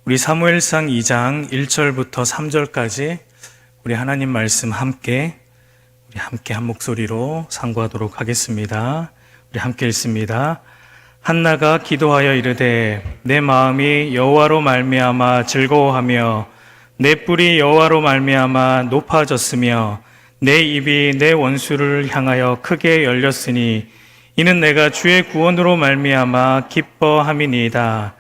우리 사무엘상 2장 1절부터 3절까지 우리 하나님 말씀 함께 한 목소리로 상고하도록 하겠습니다. 우리 함께 읽습니다. 한나가 기도하여 이르되 내 마음이 여호와로 말미암아 즐거워하며 내 뿔이 여호와로 말미암아 높아졌으며 내 입이 내 원수를 향하여 크게 열렸으니 이는 내가 주의 구원으로 말미암아 기뻐함이니이다.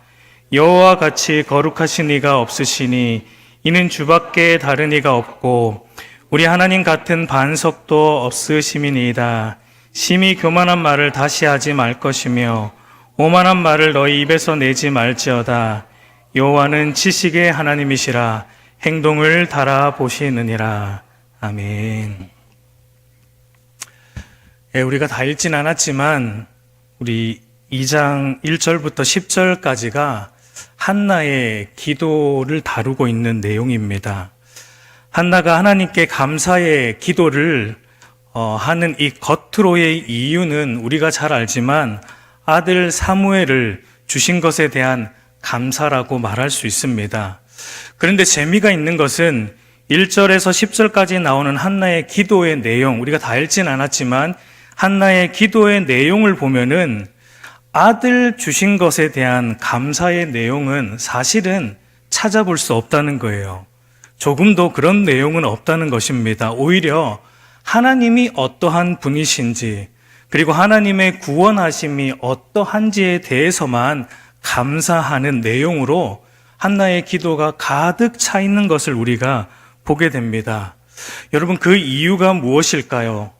여호와와 같이 거룩하신 이가 없으시니 이는 주밖에 다른 이가 없고 우리 하나님 같은 반석도 없으심이니이다. 심히 교만한 말을 다시 하지 말 것이며 오만한 말을 너희 입에서 내지 말지어다. 여호와는 지식의 하나님이시라 행동을 달아보시느니라. 아멘. 우리가 다 읽진 않았지만 우리 2장 1절부터 10절까지가 한나의 기도를 다루고 있는 내용입니다. 한나가 하나님께 감사의 기도를 하는 이 겉으로의 이유는 우리가 잘 알지만 아들 사무엘을 주신 것에 대한 감사라고 말할 수 있습니다. 그런데 재미가 있는 것은 1절에서 10절까지 나오는 한나의 기도의 내용, 우리가 다 읽진 않았지만 한나의 기도의 내용을 보면은 아들 주신 것에 대한 감사의 내용은 사실은 찾아볼 수 없다는 거예요. 조금도 그런 내용은 없다는 것입니다. 오히려 하나님이 어떠한 분이신지 그리고 하나님의 구원하심이 어떠한지에 대해서만 감사하는 내용으로 한나의 기도가 가득 차 있는 것을 우리가 보게 됩니다. 여러분, 그 이유가 무엇일까요?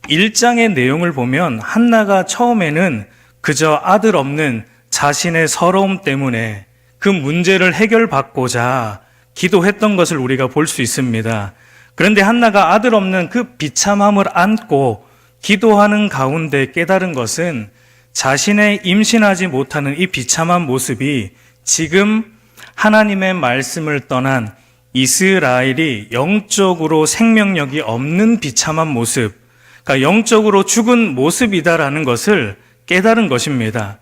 1장의 내용을 보면 한나가 처음에는 그저 아들 없는 자신의 서러움 때문에 그 문제를 해결받고자 기도했던 것을 우리가 볼 수 있습니다. 그런데 한나가 아들 없는 그 비참함을 안고 기도하는 가운데 깨달은 것은 자신의 임신하지 못하는 이 비참한 모습이 지금 하나님의 말씀을 떠난 이스라엘이 영적으로 생명력이 없는 비참한 모습, 그러니까 영적으로 죽은 모습이다라는 것을 깨달은 것입니다.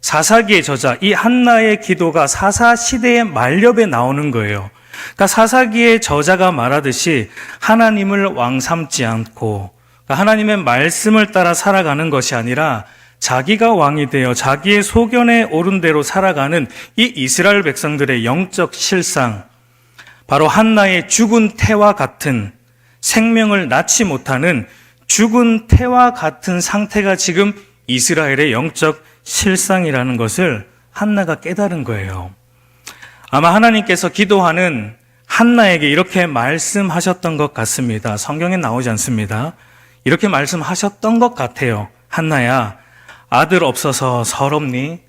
사사기의 저자 이 한나의 기도가 사사시대의 말렵에 나오는 거예요. 그러니까 사사기의 저자가 말하듯이 하나님을 왕삼지 않고 그러니까 하나님의 말씀을 따라 살아가는 것이 아니라 자기가 왕이 되어 자기의 소견에 오른 대로 살아가는 이 이스라엘 백성들의 영적 실상, 바로 한나의 죽은 태와 같은 생명을 낳지 못하는 죽은 태와 같은 상태가 지금 이스라엘의 영적 실상이라는 것을 한나가 깨달은 거예요. 아마 하나님께서 기도하는 한나에게 이렇게 말씀하셨던 것 같습니다. 성경에 나오지 않습니다. 이렇게 말씀하셨던 것 같아요. 한나야, 아들 없어서 서럽니?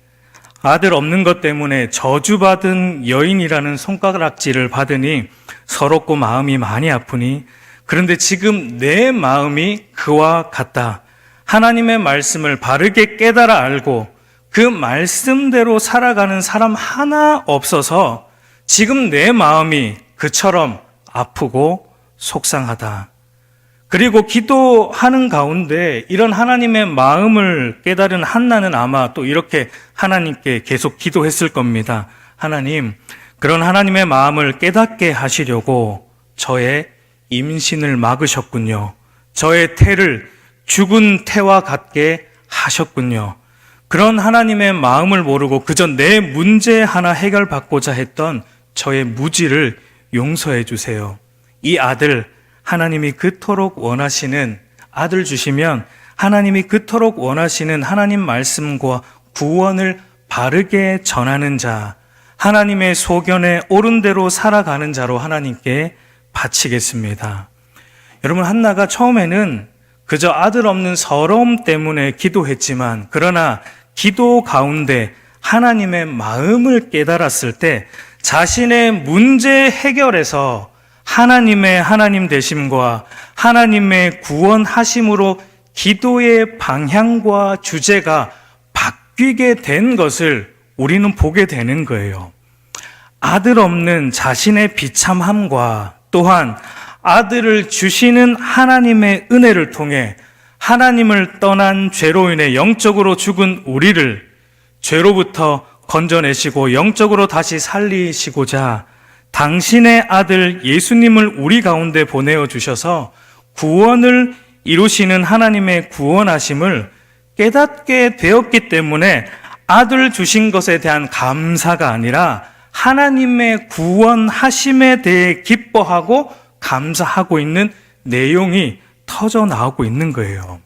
아들 없는 것 때문에 저주받은 여인이라는 손가락질을 받으니 서럽고 마음이 많이 아프니? 그런데 지금 내 마음이 그와 같다. 하나님의 말씀을 바르게 깨달아 알고 그 말씀대로 살아가는 사람 하나 없어서 지금 내 마음이 그처럼 아프고 속상하다. 그리고 기도하는 가운데 이런 하나님의 마음을 깨달은 한나는 아마 또 이렇게 하나님께 계속 기도했을 겁니다. 하나님, 그런 하나님의 마음을 깨닫게 하시려고 저의 임신을 막으셨군요. 저의 태를 죽은 태와 같게 하셨군요. 그런 하나님의 마음을 모르고 그저 내 문제 하나 해결받고자 했던 저의 무지를 용서해 주세요. 이 아들, 하나님이 그토록 원하시는 아들 주시면 하나님이 그토록 원하시는 하나님 말씀과 구원을 바르게 전하는 자, 하나님의 소견에 옳은 대로 살아가는 자로 하나님께 바치겠습니다. 여러분, 한나가 처음에는 그저 아들 없는 서러움 때문에 기도했지만 그러나 기도 가운데 하나님의 마음을 깨달았을 때 자신의 문제 해결에서 하나님의 하나님 되심과 하나님의 구원하심으로 기도의 방향과 주제가 바뀌게 된 것을 우리는 보게 되는 거예요. 아들 없는 자신의 비참함과 또한 아들을 주시는 하나님의 은혜를 통해 하나님을 떠난 죄로 인해 영적으로 죽은 우리를 죄로부터 건져내시고 영적으로 다시 살리시고자 당신의 아들 예수님을 우리 가운데 보내어 주셔서 구원을 이루시는 하나님의 구원하심을 깨닫게 되었기 때문에 아들 주신 것에 대한 감사가 아니라 하나님의 구원하심에 대해 기뻐하고 감사하고 있는 내용이 터져 나오고 있는 거예요.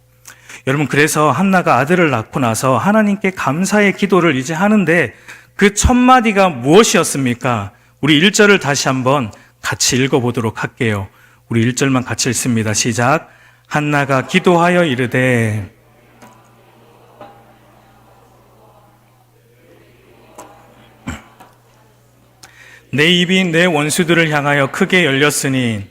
여러분, 그래서 한나가 아들을 낳고 나서 하나님께 감사의 기도를 이제 하는데 그 첫 마디가 무엇이었습니까? 우리 1절을 다시 한번 같이 읽어보도록 할게요. 우리 1절만 같이 읽습니다. 시작. 한나가 기도하여 이르되 내 입이 내 원수들을 향하여 크게 열렸으니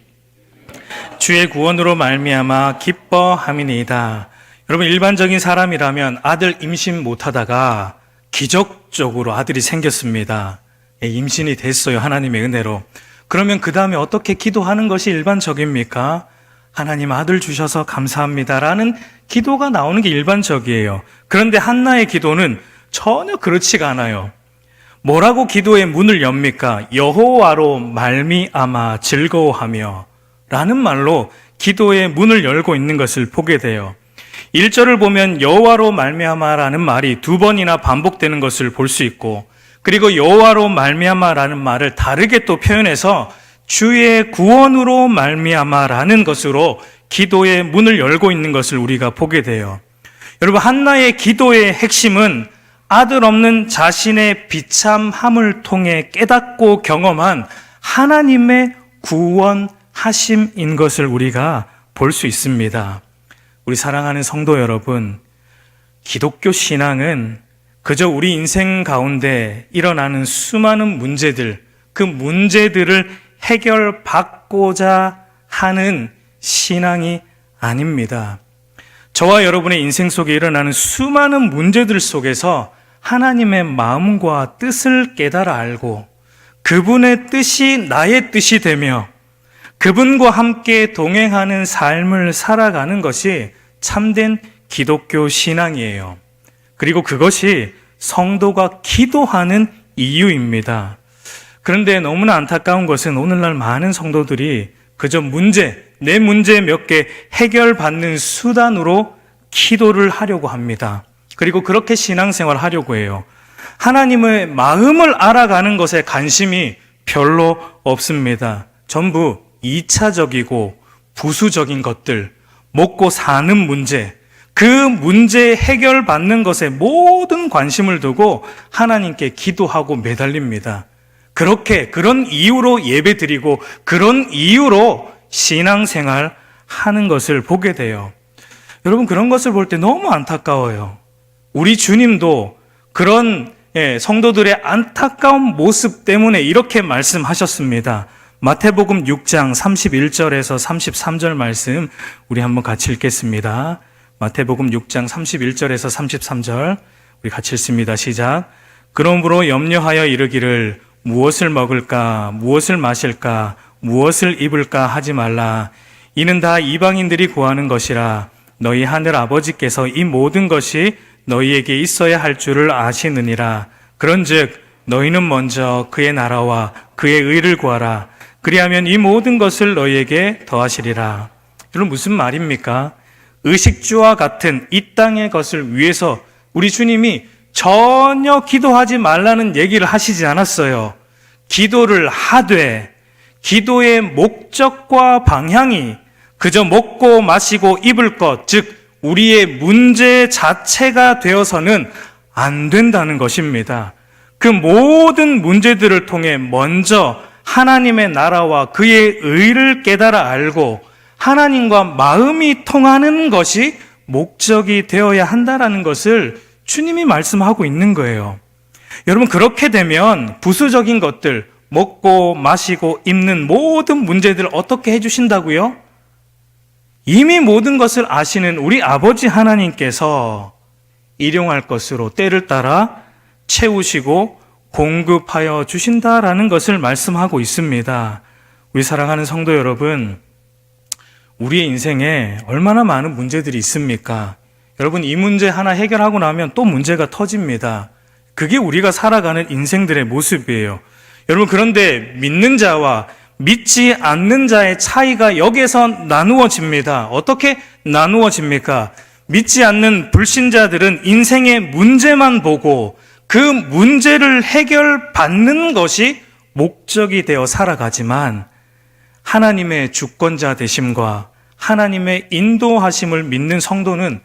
주의 구원으로 말미암아 기뻐함이니이다. 여러분, 일반적인 사람이라면 아들 임신 못하다가 기적적으로 아들이 생겼습니다. 임신이 됐어요, 하나님의 은혜로. 그러면 그 다음에 어떻게 기도하는 것이 일반적입니까? 하나님 아들 주셔서 감사합니다라는 기도가 나오는 게 일반적이에요. 그런데 한나의 기도는 전혀 그렇지가 않아요. 뭐라고 기도의 문을 엽니까? 여호와로 말미암아 즐거워하며 라는 말로 기도의 문을 열고 있는 것을 보게 돼요. 1절을 보면 여호와로 말미암아라는 말이 2번이나 반복되는 것을 볼 수 있고, 그리고 여호와로 말미암아라는 말을 다르게 또 표현해서 주의 구원으로 말미암아라는 것으로 기도의 문을 열고 있는 것을 우리가 보게 돼요. 여러분, 한나의 기도의 핵심은 아들 없는 자신의 비참함을 통해 깨닫고 경험한 하나님의 구원하심인 것을 우리가 볼 수 있습니다. 우리 사랑하는 성도 여러분, 기독교 신앙은 그저 우리 인생 가운데 일어나는 수많은 문제들, 그 문제들을 해결받고자 하는 신앙이 아닙니다. 저와 여러분의 인생 속에 일어나는 수많은 문제들 속에서 하나님의 마음과 뜻을 깨달아 알고 그분의 뜻이 나의 뜻이 되며 그분과 함께 동행하는 삶을 살아가는 것이 참된 기독교 신앙이에요. 그리고 그것이 성도가 기도하는 이유입니다. 그런데 너무나 안타까운 것은 오늘날 많은 성도들이 그저 내 문제 몇 개 해결받는 수단으로 기도를 하려고 합니다. 그리고 그렇게 신앙생활을 하려고 해요. 하나님의 마음을 알아가는 것에 관심이 별로 없습니다. 전부 2차적이고 부수적인 것들, 먹고 사는 문제, 그 문제 해결받는 것에 모든 관심을 두고 하나님께 기도하고 매달립니다. 그런 이유로 예배 드리고 그런 이유로 신앙생활 하는 것을 보게 돼요. 여러분, 그런 것을 볼 때 너무 안타까워요. 우리 주님도 그런 성도들의 안타까운 모습 때문에 이렇게 말씀하셨습니다. 마태복음 6장 31절에서 33절 말씀 우리 한번 같이 읽겠습니다. 마태복음 6장 31절에서 33절 우리 같이 읽습니다. 시작. 그러므로 염려하여 이르기를 무엇을 먹을까, 무엇을 마실까, 무엇을 입을까 하지 말라. 이는 다 이방인들이 구하는 것이라. 너희 하늘 아버지께서 이 모든 것이 너희에게 있어야 할 줄을 아시느니라. 그런즉 너희는 먼저 그의 나라와 그의 의를 구하라. 그리하면 이 모든 것을 너희에게 더하시리라. 여러분, 무슨 말입니까? 의식주와 같은 이 땅의 것을 위해서 우리 주님이 전혀 기도하지 말라는 얘기를 하시지 않았어요. 기도를 하되 기도의 목적과 방향이 그저 먹고 마시고 입을 것, 즉 우리의 문제 자체가 되어서는 안 된다는 것입니다. 그 모든 문제들을 통해 먼저 하나님의 나라와 그의 의를 깨달아 알고 하나님과 마음이 통하는 것이 목적이 되어야 한다는 것을 주님이 말씀하고 있는 거예요. 여러분, 그렇게 되면 부수적인 것들, 먹고 마시고 입는 모든 문제들을 어떻게 해주신다고요? 이미 모든 것을 아시는 우리 아버지 하나님께서 일용할 것으로 때를 따라 채우시고 공급하여 주신다라는 것을 말씀하고 있습니다. 우리 사랑하는 성도 여러분, 우리의 인생에 얼마나 많은 문제들이 있습니까? 여러분, 이 문제 하나 해결하고 나면 또 문제가 터집니다. 그게 우리가 살아가는 인생들의 모습이에요. 여러분, 그런데 믿는 자와 믿지 않는 자의 차이가 여기에서 나누어집니다. 어떻게 나누어집니까? 믿지 않는 불신자들은 인생의 문제만 보고 그 문제를 해결받는 것이 목적이 되어 살아가지만, 하나님의 주권자 되심과 하나님의 인도하심을 믿는 성도는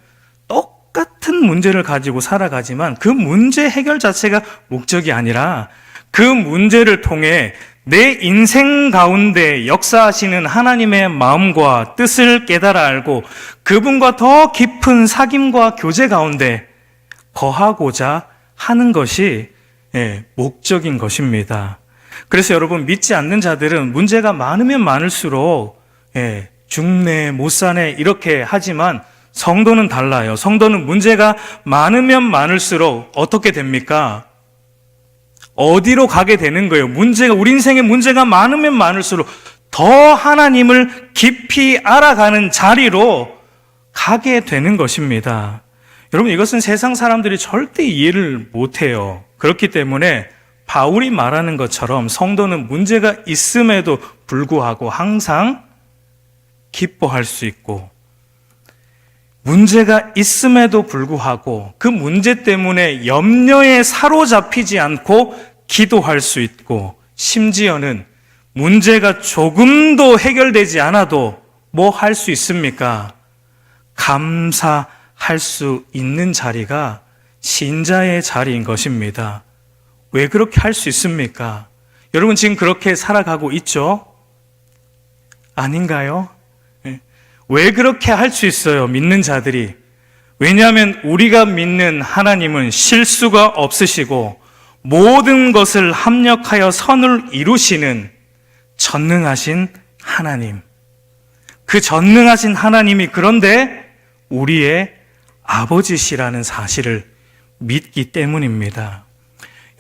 똑같은 문제를 가지고 살아가지만 그 문제 해결 자체가 목적이 아니라 그 문제를 통해 내 인생 가운데 역사하시는 하나님의 마음과 뜻을 깨달아 알고 그분과 더 깊은 사귐과 교제 가운데 거하고자 하는 것이 목적인 것입니다. 그래서 여러분, 믿지 않는 자들은 문제가 많으면 많을수록 죽네 못 사네 이렇게 하지만, 성도는 달라요. 성도는 문제가 많으면 많을수록 어떻게 됩니까? 어디로 가게 되는 거예요? 우리 인생에 문제가 많으면 많을수록 더 하나님을 깊이 알아가는 자리로 가게 되는 것입니다. 여러분, 이것은 세상 사람들이 절대 이해를 못해요. 그렇기 때문에 바울이 말하는 것처럼 성도는 문제가 있음에도 불구하고 항상 기뻐할 수 있고, 문제가 있음에도 불구하고 그 문제 때문에 염려에 사로잡히지 않고 기도할 수 있고, 심지어는 문제가 조금도 해결되지 않아도 뭐 할 수 있습니까? 감사할 수 있는 자리가 신자의 자리인 것입니다. 왜 그렇게 할 수 있습니까? 여러분, 지금 그렇게 살아가고 있죠? 아닌가요? 왜 그렇게 할 수 있어요, 믿는 자들이? 왜냐하면 우리가 믿는 하나님은 실수가 없으시고 모든 것을 합력하여 선을 이루시는 전능하신 하나님. 그 전능하신 하나님이 그런데 우리의 아버지시라는 사실을 믿기 때문입니다.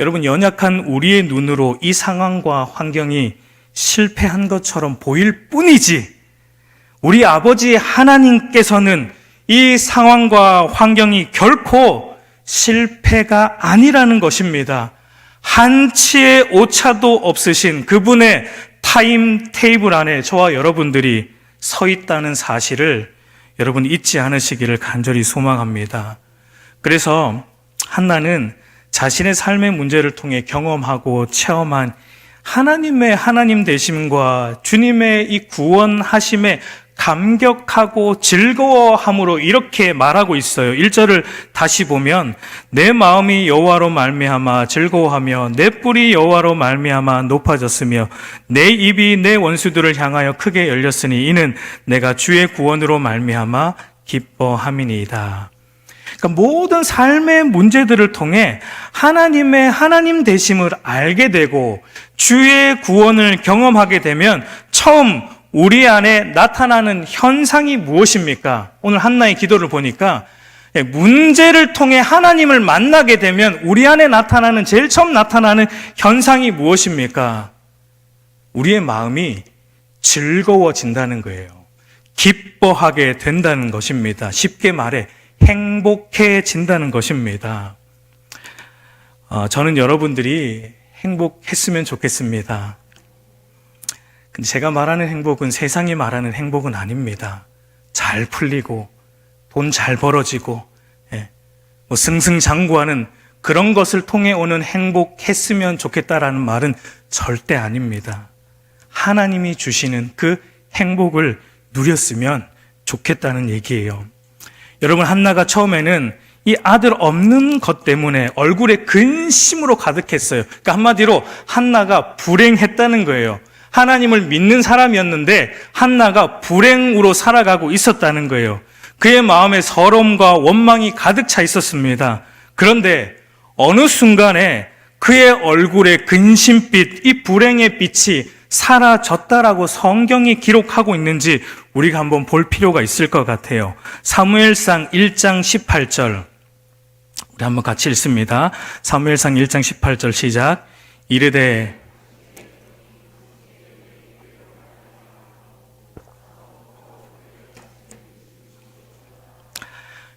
여러분, 연약한 우리의 눈으로 이 상황과 환경이 실패한 것처럼 보일 뿐이지, 우리 아버지 하나님께서는 이 상황과 환경이 결코 실패가 아니라는 것입니다. 한치의 오차도 없으신 그분의 타임 테이블 안에 저와 여러분들이 서 있다는 사실을 여러분 잊지 않으시기를 간절히 소망합니다. 그래서 한나는 자신의 삶의 문제를 통해 경험하고 체험한 하나님의 하나님 되심과 주님의 이 구원하심에 감격하고 즐거워함으로 이렇게 말하고 있어요. 1절을 다시 보면, 내 마음이 여호와로 말미암아 즐거워하며 내 뿔이 여호와로 말미암아 높아졌으며 내 입이 내 원수들을 향하여 크게 열렸으니 이는 내가 주의 구원으로 말미암아 기뻐함이니이다. 그러니까 모든 삶의 문제들을 통해 하나님의 하나님 되심을 알게 되고 주의 구원을 경험하게 되면 처음 우리 안에 나타나는 현상이 무엇입니까? 오늘 한나의 기도를 보니까 문제를 통해 하나님을 만나게 되면 우리 안에 나타나는, 제일 처음 나타나는 현상이 무엇입니까? 우리의 마음이 즐거워진다는 거예요. 기뻐하게 된다는 것입니다. 쉽게 말해 행복해진다는 것입니다. 저는 여러분들이 행복했으면 좋겠습니다. 근데 제가 말하는 행복은 세상이 말하는 행복은 아닙니다. 잘 풀리고 돈 잘 벌어지고 뭐 승승장구하는 그런 것을 통해 오는 행복했으면 좋겠다라는 말은 절대 아닙니다. 하나님이 주시는 그 행복을 누렸으면 좋겠다는 얘기예요. 여러분, 한나가 처음에는 이 아들 없는 것 때문에 얼굴에 근심으로 가득했어요. 그러니까 한마디로 한나가 불행했다는 거예요. 하나님을 믿는 사람이었는데 한나가 불행으로 살아가고 있었다는 거예요. 그의 마음에 서러움과 원망이 가득 차 있었습니다. 그런데 어느 순간에 그의 얼굴에 근심빛, 이 불행의 빛이 사라졌다라고 성경이 기록하고 있는지 우리가 한번 볼 필요가 있을 것 같아요. 사무엘상 1장 18절 우리 한번 같이 읽습니다. 사무엘상 1장 18절 시작. 이르되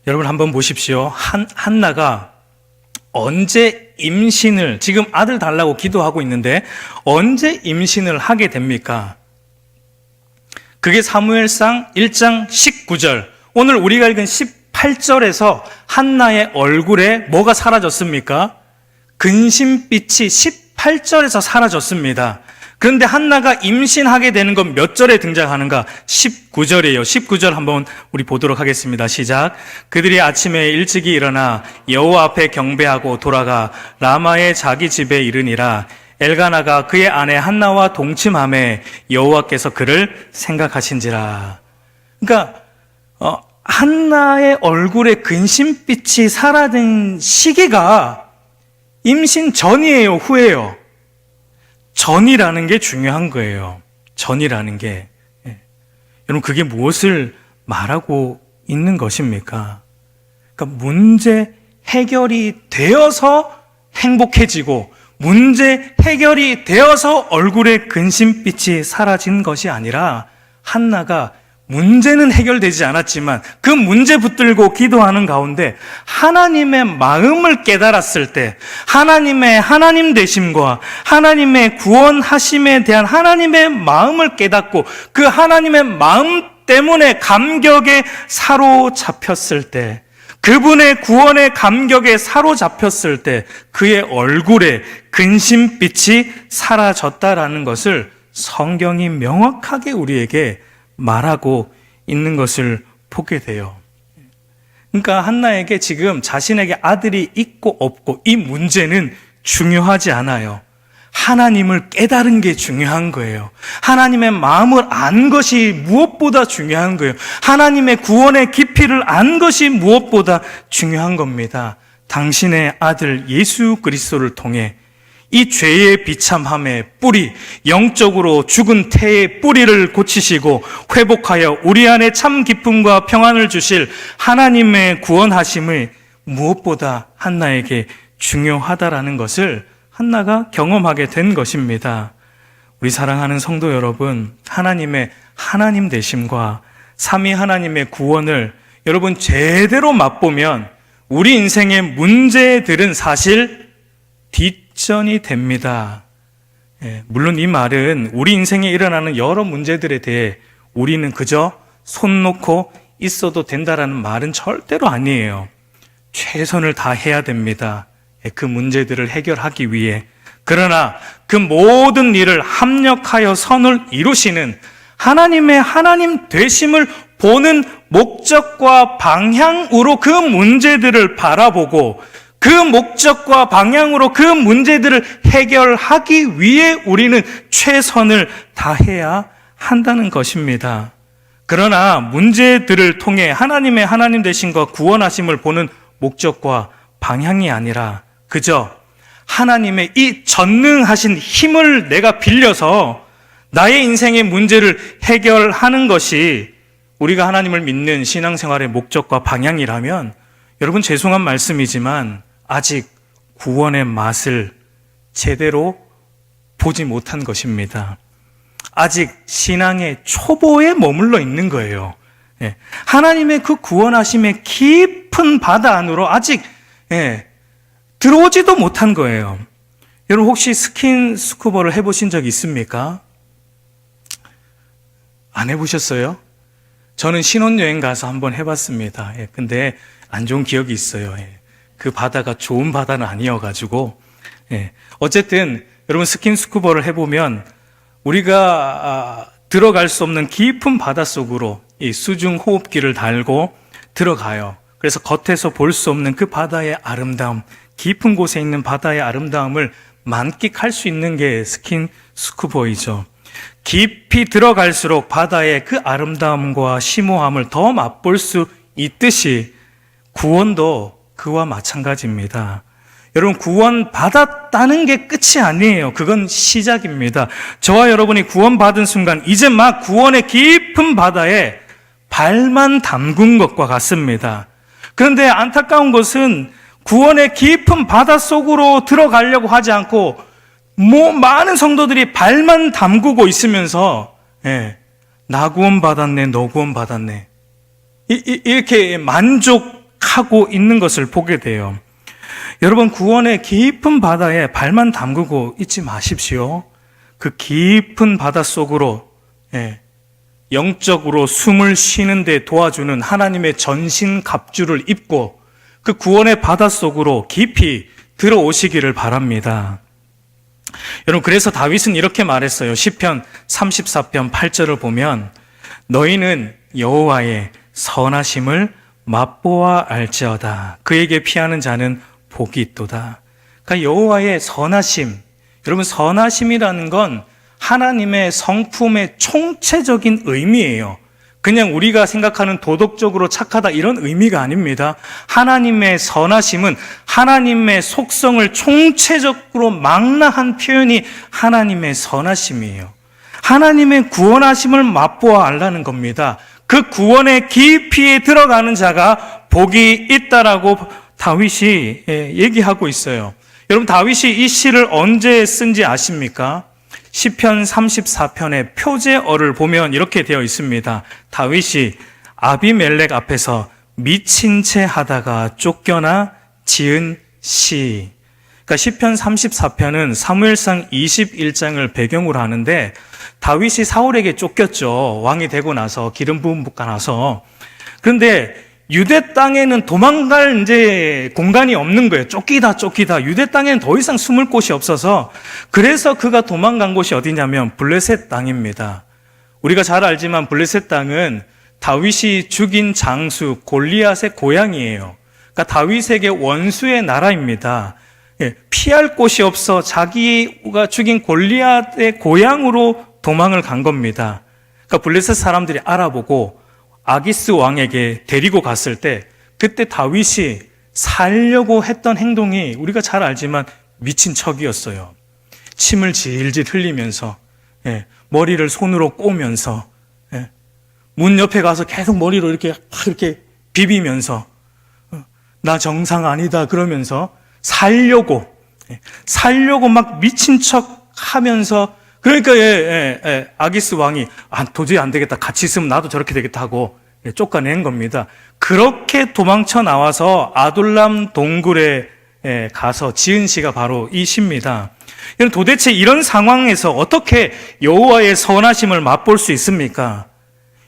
여러분 한번 보십시오. 한나가 언제 임신을, 지금 아들 달라고 기도하고 있는데 언제 임신을 하게 됩니까? 그게 사무엘상 1장 19절. 오늘 우리가 읽은 18절에서 한나의 얼굴에 뭐가 사라졌습니까? 근심빛이 18절에서 사라졌습니다. 그런데 한나가 임신하게 되는 건 몇 절에 등장하는가? 19절이에요. 19절 한번 우리 보도록 하겠습니다. 시작. 그들이 아침에 일찍이 일어나 여호와 앞에 경배하고 돌아가 라마의 자기 집에 이르니라. 엘가나가 그의 아내 한나와 동침하매 여호와께서 그를 생각하신지라. 그러니까 한나의 얼굴에 근심빛이 사라진 시기가 임신 전이에요, 후예요? 전이라는 게 중요한 거예요. 전이라는 게. 여러분, 그게 무엇을 말하고 있는 것입니까? 그러니까 문제 해결이 되어서 행복해지고 문제 해결이 되어서 얼굴에 근심빛이 사라진 것이 아니라 한나가 문제는 해결되지 않았지만 그 문제 붙들고 기도하는 가운데 하나님의 마음을 깨달았을 때 하나님의 하나님 되심과 하나님의 구원하심에 대한 하나님의 마음을 깨닫고 그 하나님의 마음 때문에 감격에 사로잡혔을 때 그분의 구원의 감격에 사로잡혔을 때 그의 얼굴에 근심빛이 사라졌다라는 것을 성경이 명확하게 우리에게 말하고 있는 것을 보게 돼요. 그러니까 한나에게 지금 자신에게 아들이 있고 없고 이 문제는 중요하지 않아요. 하나님을 깨달은 게 중요한 거예요. 하나님의 마음을 안 것이 무엇보다 중요한 거예요. 하나님의 구원의 깊이를 안 것이 무엇보다 중요한 겁니다. 당신의 아들 예수 그리스도를 통해 이 죄의 비참함의 뿌리, 영적으로 죽은 태의 뿌리를 고치시고 회복하여 우리 안에 참 기쁨과 평안을 주실 하나님의 구원하심을 무엇보다 한나에게 중요하다라는 것을 한나가 경험하게 된 것입니다. 우리 사랑하는 성도 여러분, 하나님의 하나님 되심과 삼위 하나님의 구원을 여러분 제대로 맛보면 우리 인생의 문제들은 사실 뒷전이 됩니다. 물론 이 말은 우리 인생에 일어나는 여러 문제들에 대해 우리는 그저 손 놓고 있어도 된다라는 말은 절대로 아니에요. 최선을 다해야 됩니다. 그 문제들을 해결하기 위해. 그러나 그 모든 일을 합력하여 선을 이루시는 하나님의 하나님 되심을 보는 목적과 방향으로 그 문제들을 바라보고 그 목적과 방향으로 그 문제들을 해결하기 위해 우리는 최선을 다해야 한다는 것입니다. 그러나 문제들을 통해 하나님의 하나님 되심과 구원하심을 보는 목적과 방향이 아니라 그저 하나님의 이 전능하신 힘을 내가 빌려서 나의 인생의 문제를 해결하는 것이 우리가 하나님을 믿는 신앙생활의 목적과 방향이라면 여러분 죄송한 말씀이지만 아직 구원의 맛을 제대로 보지 못한 것입니다. 아직 신앙의 초보에 머물러 있는 거예요. 하나님의 그 구원하심의 깊은 바다 안으로 아직 들어오지도 못한 거예요. 여러분 혹시 스킨스쿠버를 해보신 적 있습니까? 안 해보셨어요? 저는 신혼여행 가서 한번 해봤습니다. 근데 안 좋은 기억이 있어요. 그 바다가 좋은 바다는 아니어가지고. 어쨌든 여러분 스킨스쿠버를 해보면 우리가 들어갈 수 없는 깊은 바다 속으로 이 수중 호흡기를 달고 들어가요. 그래서 겉에서 볼 수 없는 그 바다의 아름다움, 깊은 곳에 있는 바다의 아름다움을 만끽할 수 있는 게 스킨스쿠버이죠. 깊이 들어갈수록 바다의 그 아름다움과 심오함을 더 맛볼 수 있듯이 구원도 그와 마찬가지입니다. 여러분 구원 받았다는 게 끝이 아니에요. 그건 시작입니다. 저와 여러분이 구원 받은 순간 이제 막 구원의 깊은 바다에 발만 담근 것과 같습니다. 그런데 안타까운 것은 구원의 깊은 바다 속으로 들어가려고 하지 않고 많은 성도들이 발만 담그고 있으면서 나 구원 받았네, 너 구원 받았네 이렇게 만족하고 있는 것을 보게 돼요. 여러분, 구원의 깊은 바다에 발만 담그고 있지 마십시오. 그 깊은 바다 속으로 영적으로 숨을 쉬는 데 도와주는 하나님의 전신 갑주를 입고 그 구원의 바다 속으로 깊이 들어오시기를 바랍니다. 여러분, 그래서 다윗은 이렇게 말했어요. 시편 34편 8절을 보면 너희는 여호와의 선하심을 맛보아 알지어다. 그에게 피하는 자는 복이 있도다. 그러니까 여호와의 선하심, 여러분, 선하심이라는 건 하나님의 성품의 총체적인 의미예요. 그냥 우리가 생각하는 도덕적으로 착하다 이런 의미가 아닙니다. 하나님의 선하심은 하나님의 속성을 총체적으로 망라한 표현이 하나님의 선하심이에요. 하나님의 구원하심을 맛보아 알라는 겁니다. 그 구원의 깊이에 들어가는 자가 복이 있다라고 다윗이 얘기하고 있어요. 여러분, 다윗이 이 시를 언제 쓴지 아십니까? 시편 34편의 표제어를 보면 이렇게 되어 있습니다. 다윗이 아비멜렉 앞에서 미친 채 하다가 쫓겨나 지은 시. 그러니까 시편 34편은 사무엘상 21장을 배경으로 하는데 다윗이 사울에게 쫓겼죠. 왕이 되고 나서, 기름 부음 붓고 나서. 그런데 유대 땅에는 도망갈 이제 공간이 없는 거예요. 쫓기다. 유대 땅에는 더 이상 숨을 곳이 없어서, 그래서 그가 도망간 곳이 어디냐면 블레셋 땅입니다. 우리가 잘 알지만 블레셋 땅은 다윗이 죽인 장수 골리앗의 고향이에요. 그러니까 다윗에게 원수의 나라입니다. 피할 곳이 없어 자기가 죽인 골리앗의 고향으로 도망을 간 겁니다. 그러니까 블레셋 사람들이 알아보고 아기스 왕에게 데리고 갔을 때, 그때 다윗이 살려고 했던 행동이 우리가 잘 알지만 미친 척이었어요. 침을 질질 흘리면서, 머리를 손으로 꼬면서, 문 옆에 가서 계속 머리로 이렇게 비비면서, 나 정상 아니다 그러면서 살려고 막 미친 척 하면서, 그러니까 아기스 왕이 도저히 안 되겠다, 같이 있으면 나도 저렇게 되겠다 하고 쫓아낸 겁니다. 그렇게 도망쳐 나와서 아둘람 동굴에 가서 지은 시가 바로 이 시입니다. 도대체 이런 상황에서 어떻게 여호와의 선하심을 맛볼 수 있습니까?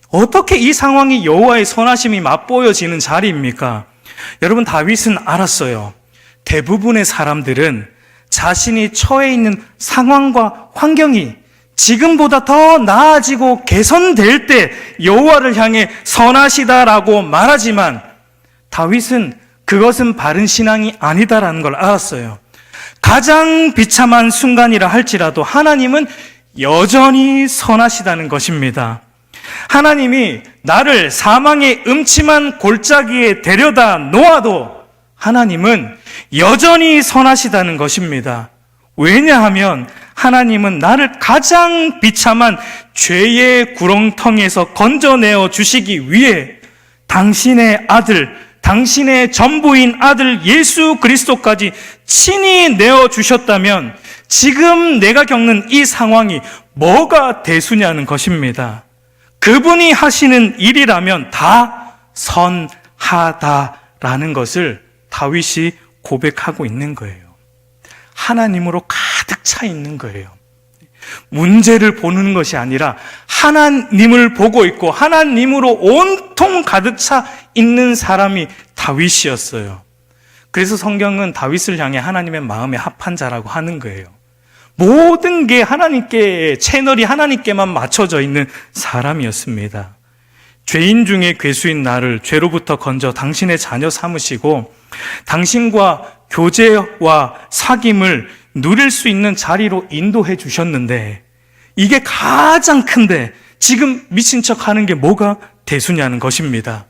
어떻게 이 상황이 여호와의 선하심이 맛보여지는 자리입니까? 여러분, 다윗은 알았어요. 대부분의 사람들은 자신이 처해 있는 상황과 환경이 지금보다 더 나아지고 개선될 때 여호와를 향해 선하시다라고 말하지만, 다윗은 그것은 바른 신앙이 아니다라는 걸 알았어요. 가장 비참한 순간이라 할지라도 하나님은 여전히 선하시다는 것입니다. 하나님이 나를 사망의 음침한 골짜기에 데려다 놓아도 하나님은 여전히 선하시다는 것입니다. 왜냐하면 하나님은 나를 가장 비참한 죄의 구렁텅이에서 건져내어 주시기 위해 당신의 아들, 당신의 전부인 아들 예수 그리스도까지 친히 내어주셨다면 지금 내가 겪는 이 상황이 뭐가 대수냐는 것입니다. 그분이 하시는 일이라면 다 선하다라는 것을 다윗이 고백하고 있는 거예요. 하나님으로 가득 차 있는 거예요. 문제를 보는 것이 아니라 하나님을 보고 있고 하나님으로 온통 가득 차 있는 사람이 다윗이었어요. 그래서 성경은 다윗을 향해 하나님의 마음에 합한 자라고 하는 거예요. 모든 게 하나님께, 채널이 하나님께만 맞춰져 있는 사람이었습니다. 죄인 중에 괴수인 나를 죄로부터 건져 당신의 자녀 삼으시고 당신과 교제와 사귐을 누릴 수 있는 자리로 인도해 주셨는데, 이게 가장 큰데 지금 미친 척 하는 게 뭐가 대수냐는 것입니다.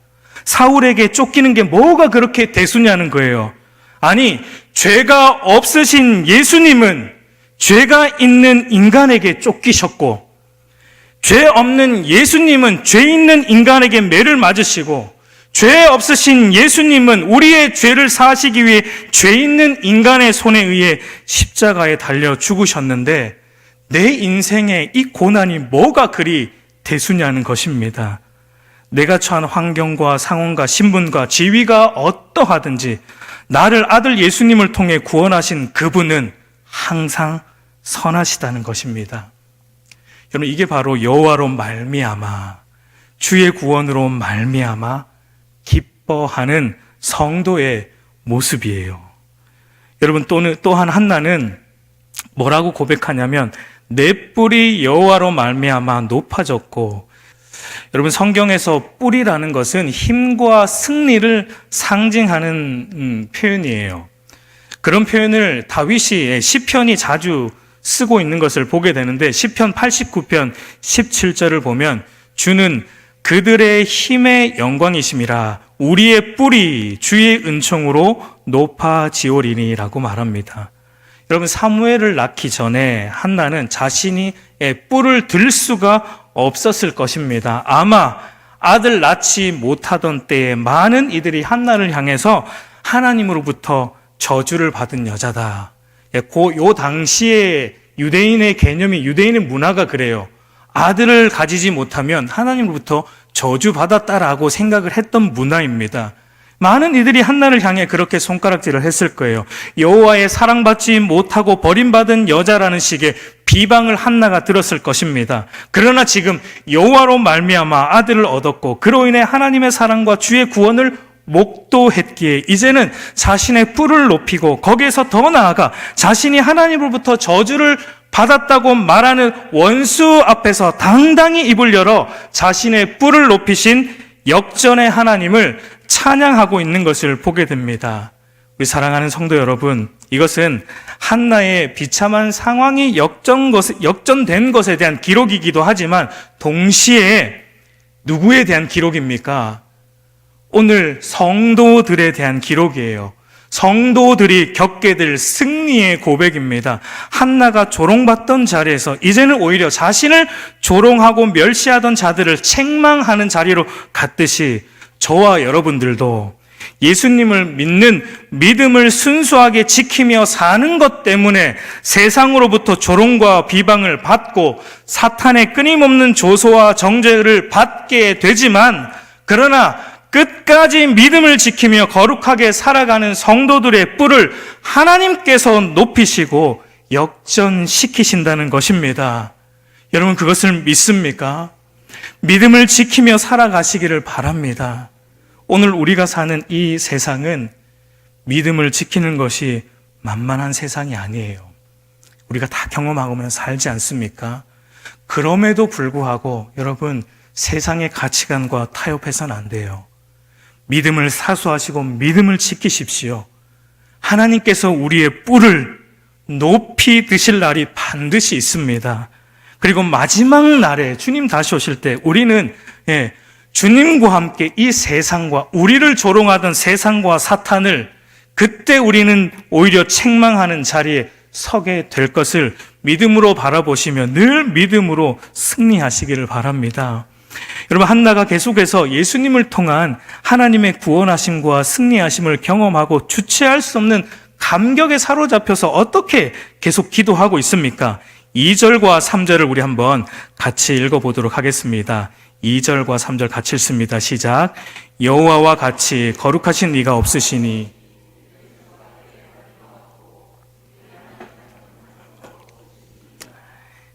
사울에게 쫓기는 게 뭐가 그렇게 대수냐는 거예요. 아니, 죄가 없으신 예수님은 죄가 있는 인간에게 쫓기셨고, 죄 없는 예수님은 죄 있는 인간에게 매를 맞으시고, 죄 없으신 예수님은 우리의 죄를 사하시기 위해 죄 있는 인간의 손에 의해 십자가에 달려 죽으셨는데, 내 인생에 이 고난이 뭐가 그리 대수냐는 것입니다. 내가 처한 환경과 상황과 신분과 지위가 어떠하든지 나를 아들 예수님을 통해 구원하신 그분은 항상 선하시다는 것입니다. 여러분, 이게 바로 여호와로 말미암아, 주의 구원으로 말미암아 기뻐하는 성도의 모습이에요. 여러분, 또한 한나는 뭐라고 고백하냐면 내 뿔이 여호와로 말미암아 높아졌고, 여러분, 성경에서 뿔이라는 것은 힘과 승리를 상징하는 표현이에요. 그런 표현을 다윗이 시편이 자주 쓰고 있는 것을 보게 되는데, 시편 89편 17절을 보면 주는 그들의 힘의 영광이심이라 우리의 뿔이 주의 은총으로 높아지오리니라고 말합니다. 여러분, 사무엘을 낳기 전에 한나는 자신이 뿔을 들 수가 없었을 것입니다. 아마 아들 낳지 못하던 때에 많은 이들이 한나를 향해서 하나님으로부터 저주를 받은 여자다. 요 당시에 유대인의 개념이, 유대인의 문화가 그래요. 아들을 가지지 못하면 하나님으로부터 저주받았다라고 생각을 했던 문화입니다. 많은 이들이 한나를 향해 그렇게 손가락질을 했을 거예요. 여호와의 사랑받지 못하고 버림받은 여자라는 식의 비방을 한나가 들었을 것입니다. 그러나 지금 여호와로 말미암아 아들을 얻었고 그로 인해 하나님의 사랑과 주의 구원을 목도했기에 이제는 자신의 뿔을 높이고 거기에서 더 나아가 자신이 하나님으로부터 저주를 받았다고 말하는 원수 앞에서 당당히 입을 열어 자신의 뿔을 높이신 역전의 하나님을 찬양하고 있는 것을 보게 됩니다. 우리 사랑하는 성도 여러분, 이것은 한나의 비참한 상황이 역전된 것에 대한 기록이기도 하지만 동시에 누구에 대한 기록입니까? 오늘 성도들에 대한 기록이에요. 성도들이 겪게 될 승리의 고백입니다. 한나가 조롱받던 자리에서 이제는 오히려 자신을 조롱하고 멸시하던 자들을 책망하는 자리로 갔듯이 저와 여러분들도 예수님을 믿는 믿음을 순수하게 지키며 사는 것 때문에 세상으로부터 조롱과 비방을 받고 사탄의 끊임없는 조소와 정죄를 받게 되지만, 그러나 끝까지 믿음을 지키며 거룩하게 살아가는 성도들의 뿔을 하나님께서 높이시고 역전시키신다는 것입니다. 여러분, 그것을 믿습니까? 믿음을 지키며 살아가시기를 바랍니다. 오늘 우리가 사는 이 세상은 믿음을 지키는 것이 만만한 세상이 아니에요. 우리가 다 경험하고는 살지 않습니까? 그럼에도 불구하고 여러분, 세상의 가치관과 타협해서는 안 돼요. 믿음을 사수하시고 믿음을 지키십시오. 하나님께서 우리의 뿔을 높이 드실 날이 반드시 있습니다. 그리고 마지막 날에 주님 다시 오실 때 우리는 주님과 함께 이 세상과 우리를 조롱하던 세상과 사탄을 그때 우리는 오히려 책망하는 자리에 서게 될 것을 믿음으로 바라보시며 늘 믿음으로 승리하시기를 바랍니다. 여러분, 한나가 계속해서 예수님을 통한 하나님의 구원하심과 승리하심을 경험하고 주체할 수 없는 감격에 사로잡혀서 어떻게 계속 기도하고 있습니까? 2절과 3절을 우리 한번 같이 읽어보도록 하겠습니다. 2절과 3절 같이 읽습니다. 시작. 여호와와 같이 거룩하신 이가 없으시니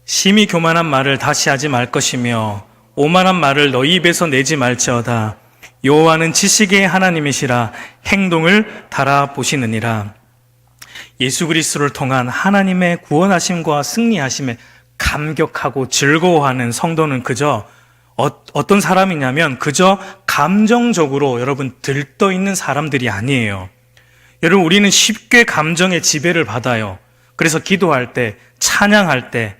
심히 교만한 말을 다시 하지 말 것이며 오만한 말을 너희 입에서 내지 말지어다. 여호와는 지식의 하나님이시라 행동을 달아보시느니라. 예수 그리스도를 통한 하나님의 구원하심과 승리하심에 감격하고 즐거워하는 성도는 그저 어떤 사람이냐면 그저 감정적으로 여러분 들떠있는 사람들이 아니에요. 여러분, 우리는 쉽게 감정의 지배를 받아요. 그래서 기도할 때, 찬양할 때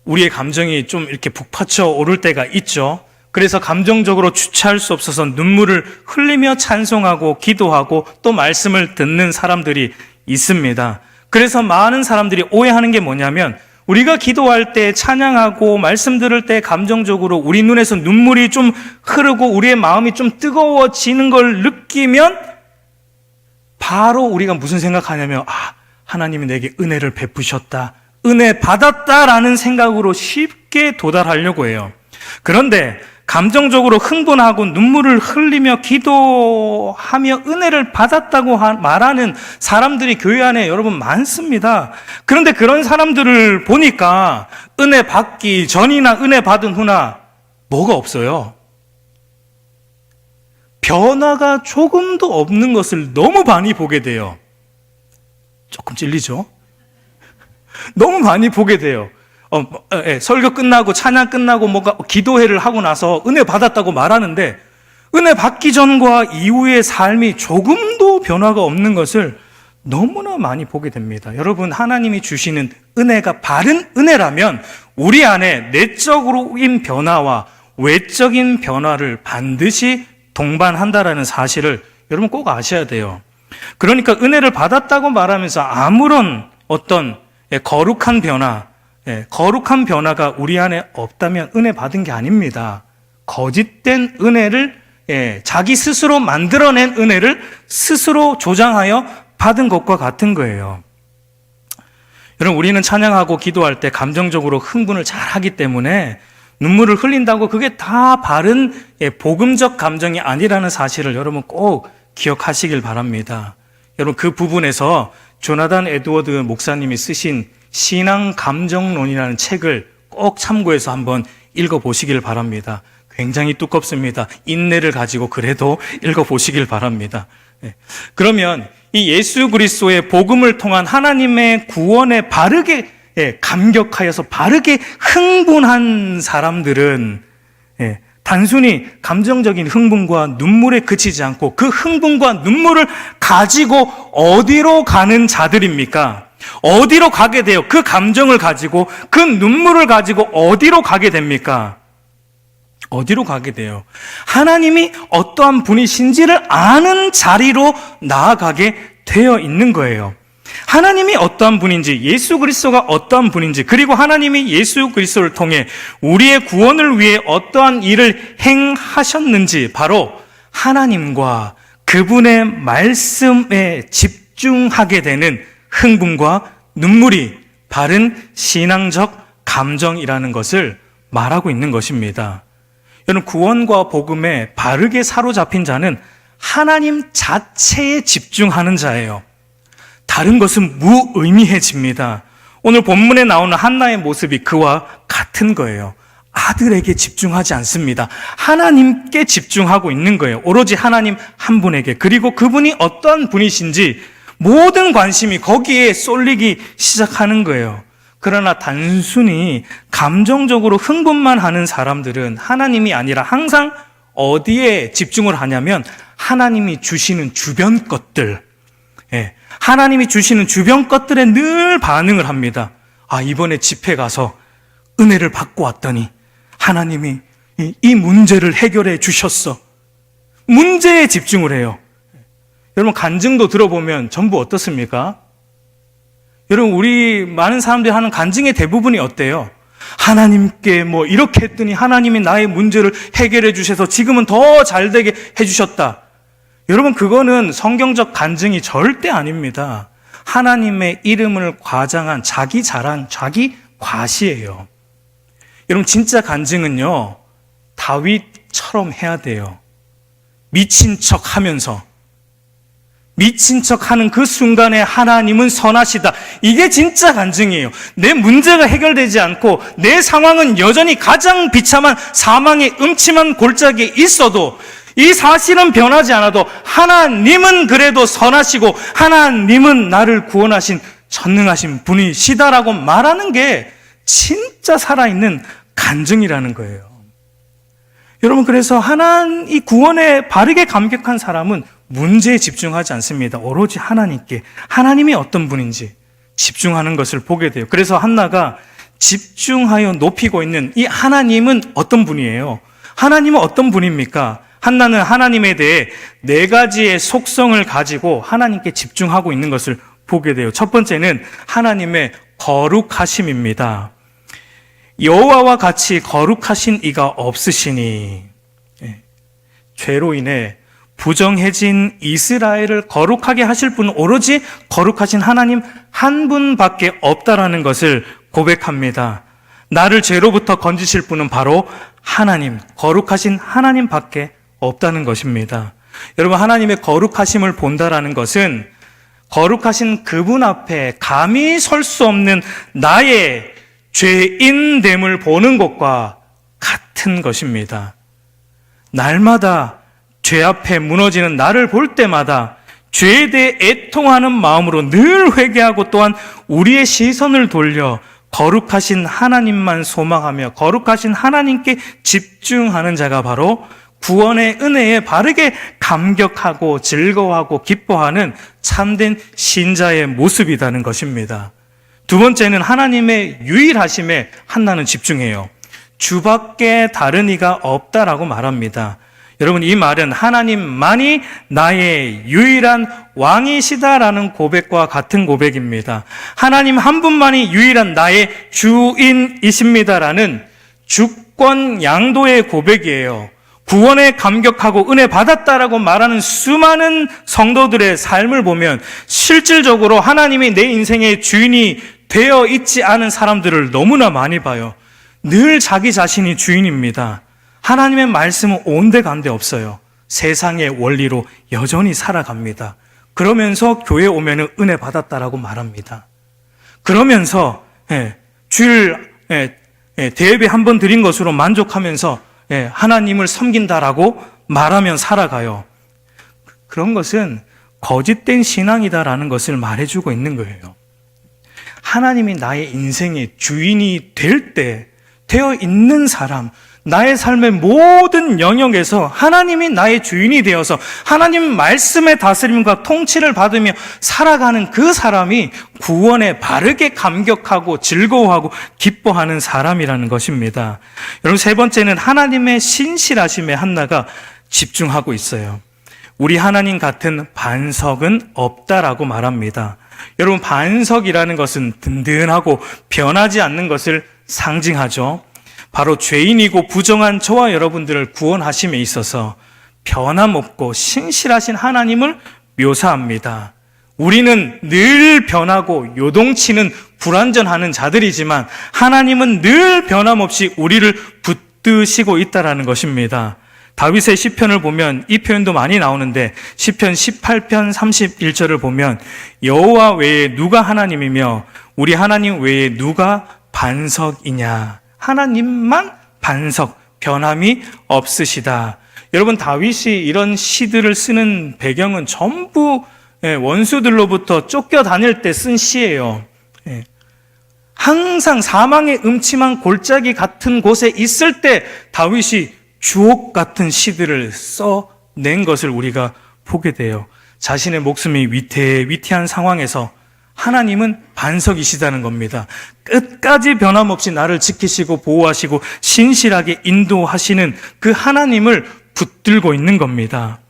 우리의 감정이 좀 이렇게 북받쳐 오를 때가 있죠. 그래서 감정적으로 주체할 수 없어서 눈물을 흘리며 찬송하고 기도하고 또 말씀을 듣는 사람들이 있습니다. 그래서 많은 사람들이 오해하는 게 뭐냐면 우리가 기도할 때 찬양하고 말씀 들을 때 감정적으로 우리 눈에서 눈물이 좀 흐르고 우리의 마음이 좀 뜨거워지는 걸 느끼면 바로 우리가 무슨 생각하냐면 하나님이 내게 은혜를 베푸셨다, 은혜 받았다라는 생각으로 쉽게 도달하려고 해요. 그런데 감정적으로 흥분하고 눈물을 흘리며 기도하며 은혜를 받았다고 말하는 사람들이 교회 안에 여러분 많습니다. 그런데 그런 사람들을 보니까 은혜 받기 전이나 은혜 받은 후나 뭐가 없어요? 변화가 조금도 없는 것을 너무 많이 보게 돼요. 조금 찔리죠? 너무 많이 보게 돼요. 설교 끝나고 찬양 끝나고 뭐가 기도회를 하고 나서 은혜 받았다고 말하는데 은혜 받기 전과 이후의 삶이 조금도 변화가 없는 것을 너무나 많이 보게 됩니다. 여러분, 하나님이 주시는 은혜가 바른 은혜라면 우리 안에 내적으로인 변화와 외적인 변화를 반드시 동반한다라는 사실을 여러분 꼭 아셔야 돼요. 그러니까 은혜를 받았다고 말하면서 아무런 어떤 거룩한 변화가 우리 안에 없다면 은혜 받은 게 아닙니다. 거짓된 은혜를, 자기 스스로 만들어낸 은혜를 스스로 조장하여 받은 것과 같은 거예요. 여러분, 우리는 찬양하고 기도할 때 감정적으로 흥분을 잘 하기 때문에 눈물을 흘린다고 그게 다 바른 복음적 감정이 아니라는 사실을 여러분 꼭 기억하시길 바랍니다. 여러분, 그 부분에서 조나단 에드워드 목사님이 쓰신 신앙 감정론이라는 책을 꼭 참고해서 한번 읽어보시길 바랍니다. 굉장히 두껍습니다. 인내를 가지고 그래도 읽어보시길 바랍니다. 그러면 이 예수 그리스도의 복음을 통한 하나님의 구원에 바르게 감격하여서 바르게 흥분한 사람들은 단순히 감정적인 흥분과 눈물에 그치지 않고 그 흥분과 눈물을 가지고 어디로 가는 자들입니까? 어디로 가게 돼요? 그 감정을 가지고, 그 눈물을 가지고 어디로 가게 됩니까? 어디로 가게 돼요? 하나님이 어떠한 분이신지를 아는 자리로 나아가게 되어 있는 거예요. 하나님이 어떠한 분인지, 예수 그리스도가 어떠한 분인지, 그리고 하나님이 예수 그리스도를 통해 우리의 구원을 위해 어떠한 일을 행하셨는지, 바로 하나님과 그분의 말씀에 집중하게 되는 흥분과 눈물이 바른 신앙적 감정이라는 것을 말하고 있는 것입니다. 여러분, 구원과 복음에 바르게 사로잡힌 자는 하나님 자체에 집중하는 자예요. 다른 것은 무의미해집니다. 오늘 본문에 나오는 한나의 모습이 그와 같은 거예요. 아들에게 집중하지 않습니다. 하나님께 집중하고 있는 거예요. 오로지 하나님 한 분에게. 그리고 그분이 어떠한 분이신지 모든 관심이 거기에 쏠리기 시작하는 거예요. 그러나 단순히 감정적으로 흥분만 하는 사람들은 하나님이 아니라 항상 어디에 집중을 하냐면 하나님이 주시는 주변 것들, 하나님이 주시는 주변 것들에 늘 반응을 합니다. 이번에 집회 가서 은혜를 받고 왔더니 하나님이 이 문제를 해결해 주셨어. 문제에 집중을 해요. 여러분, 간증도 들어보면 전부 어떻습니까? 여러분, 우리 많은 사람들이 하는 간증의 대부분이 어때요? 하나님께 이렇게 했더니 하나님이 나의 문제를 해결해 주셔서 지금은 더 잘되게 해주셨다. 여러분, 그거는 성경적 간증이 절대 아닙니다. 하나님의 이름을 과장한 자기 자랑, 자기 과시예요. 여러분, 진짜 간증은요, 다윗처럼 해야 돼요. 미친 척 하면서. 미친 척 하는 그 순간에 하나님은 선하시다. 이게 진짜 간증이에요. 내 문제가 해결되지 않고 내 상황은 여전히 가장 비참한 사망의 음침한 골짜기에 있어도 이 사실은 변하지 않아도 하나님은 그래도 선하시고 하나님은 나를 구원하신 전능하신 분이시다라고 말하는 게 진짜 살아있는 간증이라는 거예요. 여러분, 그래서 이 구원에 바르게 감격한 사람은 문제에 집중하지 않습니다. 오로지 하나님께, 하나님이 어떤 분인지 집중하는 것을 보게 돼요. 그래서 한나가 집중하여 높이고 있는 이 하나님은 어떤 분이에요? 하나님은 어떤 분입니까? 한나는 하나님에 대해 4가지의 속성을 가지고 하나님께 집중하고 있는 것을 보게 돼요. 첫 번째는 하나님의 거룩하심입니다. 여호와와 같이 거룩하신 이가 없으시니, 죄로 인해 부정해진 이스라엘을 거룩하게 하실 분은 오로지 거룩하신 하나님 한 분밖에 없다라는 것을 고백합니다. 나를 죄로부터 건지실 분은 바로 하나님, 거룩하신 하나님 밖에 없다는 것입니다. 여러분, 하나님의 거룩하심을 본다라는 것은 거룩하신 그분 앞에 감히 설 수 없는 나의 죄인됨을 보는 것과 같은 것입니다. 날마다 죄 앞에 무너지는 나를 볼 때마다 죄에 대해 애통하는 마음으로 늘 회개하고 또한 우리의 시선을 돌려 거룩하신 하나님만 소망하며 거룩하신 하나님께 집중하는 자가 바로 구원의 은혜에 바르게 감격하고 즐거워하고 기뻐하는 참된 신자의 모습이라는 것입니다. 두 번째는 하나님의 유일하심에 한나는 집중해요. 주밖에 다른 이가 없다라고 말합니다. 여러분, 이 말은 하나님만이 나의 유일한 왕이시다라는 고백과 같은 고백입니다. 하나님 한 분만이 유일한 나의 주인이십니다라는 주권 양도의 고백이에요. 구원에 감격하고 은혜 받았다라고 말하는 수많은 성도들의 삶을 보면 실질적으로 하나님이 내 인생의 주인이 되어 있지 않은 사람들을 너무나 많이 봐요. 늘 자기 자신이 주인입니다. 하나님의 말씀은 온데간데 없어요. 세상의 원리로 여전히 살아갑니다. 그러면서 교회 오면은 은혜 받았다라고 말합니다. 그러면서 주일 대예배 한 번 드린 것으로 만족하면서 하나님을 섬긴다라고 말하면 살아가요. 그런 것은 거짓된 신앙이다라는 것을 말해주고 있는 거예요. 하나님이 나의 인생의 주인이 되어 있는 사람, 나의 삶의 모든 영역에서 하나님이 나의 주인이 되어서 하나님 말씀의 다스림과 통치를 받으며 살아가는 그 사람이 구원에 바르게 감격하고 즐거워하고 기뻐하는 사람이라는 것입니다. 여러분, 세 번째는 하나님의 신실하심에 한나가 집중하고 있어요. 우리 하나님 같은 반석은 없다라고 말합니다. 여러분, 반석이라는 것은 든든하고 변하지 않는 것을 상징하죠. 바로 죄인이고 부정한 저와 여러분들을 구원하심에 있어서 변함없고 신실하신 하나님을 묘사합니다. 우리는 늘 변하고 요동치는 불완전하는 자들이지만 하나님은 늘 변함없이 우리를 붙드시고 있다는 것입니다. 다윗의 시편을 보면 이 표현도 많이 나오는데 시편 18편 31절을 보면 여호와 외에 누가 하나님이며 우리 하나님 외에 누가 반석이냐. 하나님만 반석, 변함이 없으시다. 여러분, 다윗이 이런 시들을 쓰는 배경은 전부 원수들로부터 쫓겨다닐 때 쓴 시예요. 항상 사망의 음침한 골짜기 같은 곳에 있을 때 다윗이 주옥 같은 시들을 써낸 것을 우리가 보게 돼요. 자신의 목숨이 위태한 상황에서 하나님은 반석이시다는 겁니다. 끝까지 변함없이 나를 지키시고 보호하시고 신실하게 인도하시는 그 하나님을 붙들고 있는 겁니다.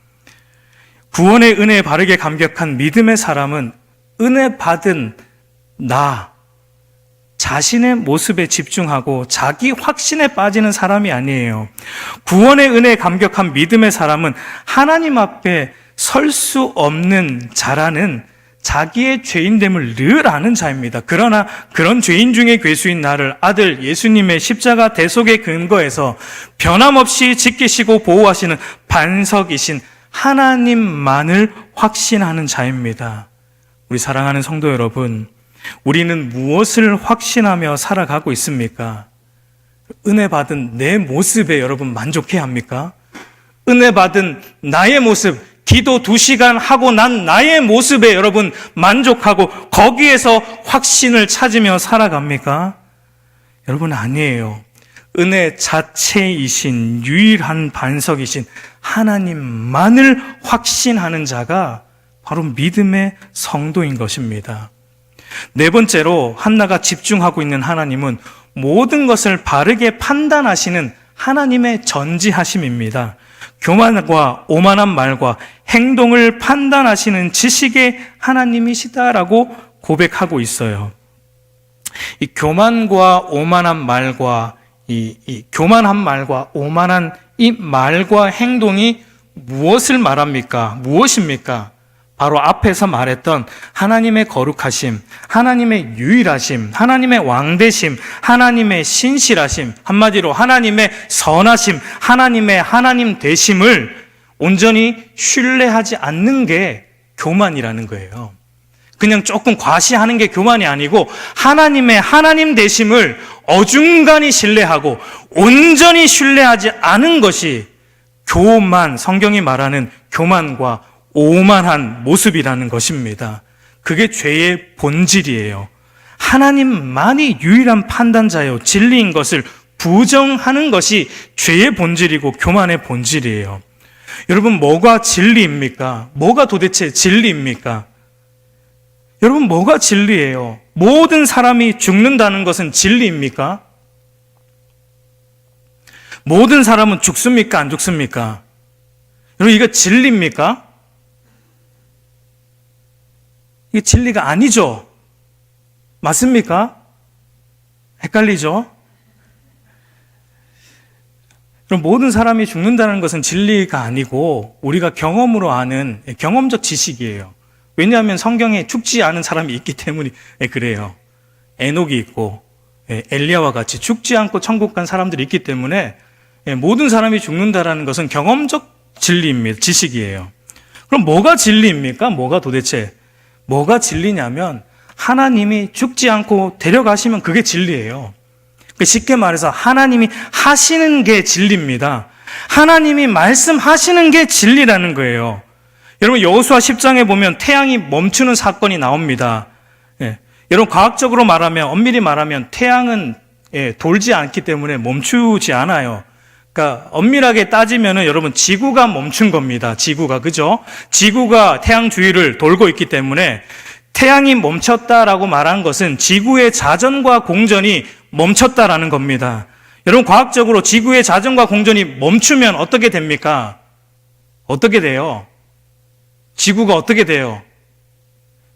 구원의 은혜에 바르게 감격한 믿음의 사람은 은혜 받은 나 자신의 모습에 집중하고 자기 확신에 빠지는 사람이 아니에요. 구원의 은혜에 감격한 믿음의 사람은 하나님 앞에 설 수 없는 자라는 자기의 죄인됨을 늘 아는 자입니다. 그러나 그런 죄인 중에 괴수인 나를 아들 예수님의 십자가 대속의 근거에서 변함없이 지키시고 보호하시는 반석이신 하나님만을 확신하는 자입니다. 우리 사랑하는 성도 여러분, 우리는 무엇을 확신하며 살아가고 있습니까? 은혜 받은 내 모습에 여러분 만족해야 합니까? 은혜 받은 나의 모습, 기도 2시간 하고 난 나의 모습에 여러분 만족하고 거기에서 확신을 찾으며 살아갑니까? 여러분, 아니에요. 은혜 자체이신 유일한 반석이신 하나님만을 확신하는 자가 바로 믿음의 성도인 것입니다. 네 번째로 한나가 집중하고 있는 하나님은 모든 것을 바르게 판단하시는 하나님의 전지하심입니다. 교만과 오만한 말과 행동을 판단하시는 지식의 하나님이시다라고 고백하고 있어요. 이 교만과 오만한 말과 이 교만한 말과 오만한 이 말과 행동이 무엇을 말합니까? 무엇입니까? 바로 앞에서 말했던 하나님의 거룩하심, 하나님의 유일하심, 하나님의 왕되심, 하나님의 신실하심, 한마디로 하나님의 선하심, 하나님의 하나님 되심을 온전히 신뢰하지 않는 게 교만이라는 거예요. 그냥 조금 과시하는 게 교만이 아니고 하나님의 하나님 되심을 어중간히 신뢰하고 온전히 신뢰하지 않은 것이 교만, 성경이 말하는 교만과 오만한 모습이라는 것입니다. 그게 죄의 본질이에요. 하나님만이 유일한 판단자요, 진리인 것을 부정하는 것이 죄의 본질이고 교만의 본질이에요. 여러분, 뭐가 진리입니까? 뭐가 도대체 진리입니까? 여러분, 뭐가 진리예요? 모든 사람이 죽는다는 것은 진리입니까? 모든 사람은 죽습니까? 안 죽습니까? 여러분, 이거 진리입니까? 이게 진리가 아니죠? 맞습니까? 헷갈리죠? 그럼 모든 사람이 죽는다는 것은 진리가 아니고 우리가 경험으로 아는 경험적 지식이에요. 왜냐하면 성경에 죽지 않은 사람이 있기 때문에 그래요. 에녹이 있고 엘리야와 같이 죽지 않고 천국 간 사람들이 있기 때문에 모든 사람이 죽는다는 것은 경험적 진리입니다. 지식이에요. 그럼 뭐가 진리입니까? 뭐가 도대체? 뭐가 진리냐면 하나님이 죽지 않고 데려가시면 그게 진리예요. 쉽게 말해서 하나님이 하시는 게 진리입니다. 하나님이 말씀하시는 게 진리라는 거예요. 여러분, 여호수아 10장에 보면 태양이 멈추는 사건이 나옵니다. 여러분, 과학적으로 말하면, 엄밀히 말하면 태양은 돌지 않기 때문에 멈추지 않아요. 그러니까 엄밀하게 따지면은 여러분, 지구가 멈춘 겁니다. 지구가, 그죠? 지구가 태양 주위를 돌고 있기 때문에 태양이 멈췄다라고 말한 것은 지구의 자전과 공전이 멈췄다라는 겁니다. 여러분, 과학적으로 지구의 자전과 공전이 멈추면 어떻게 됩니까? 어떻게 돼요? 지구가 어떻게 돼요?